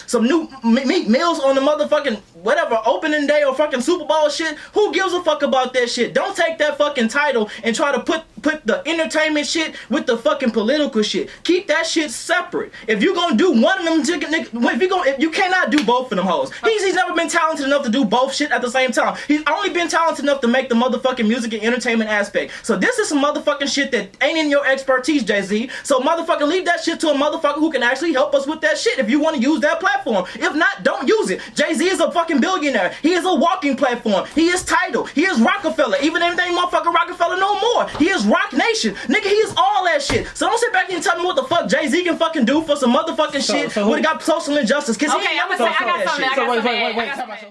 some new meals on the motherfucking whatever opening day or fucking Super Bowl shit. Who gives a fuck about that shit? Don't take that fucking title and try to put the entertainment shit with the fucking political shit. Keep that shit separate. If you gonna do one of them, if you cannot do both of them hoes. He's never been talented enough to do both shit at the same time. He's only been talented enough to make the motherfucking music and entertainment aspect. So this is some motherfucking shit that ain't in your expertise, Jay-Z. So motherfucker, leave that shit to a motherfucker who can actually help us with that shit if you want to use that platform. If not, don't use it. Jay-Z is a fucking billionaire. He is a walking platform. He is Tidal. He is Rockefeller. Even if they ain't motherfucking Rockefeller no more. He is Rock Nation. Nigga, he is all that shit. So don't sit back here and tell me what the fuck Jay-Z can fucking do for some motherfucking shit when it got social injustice. Cause Okay, I'm gonna say I got something. So wait.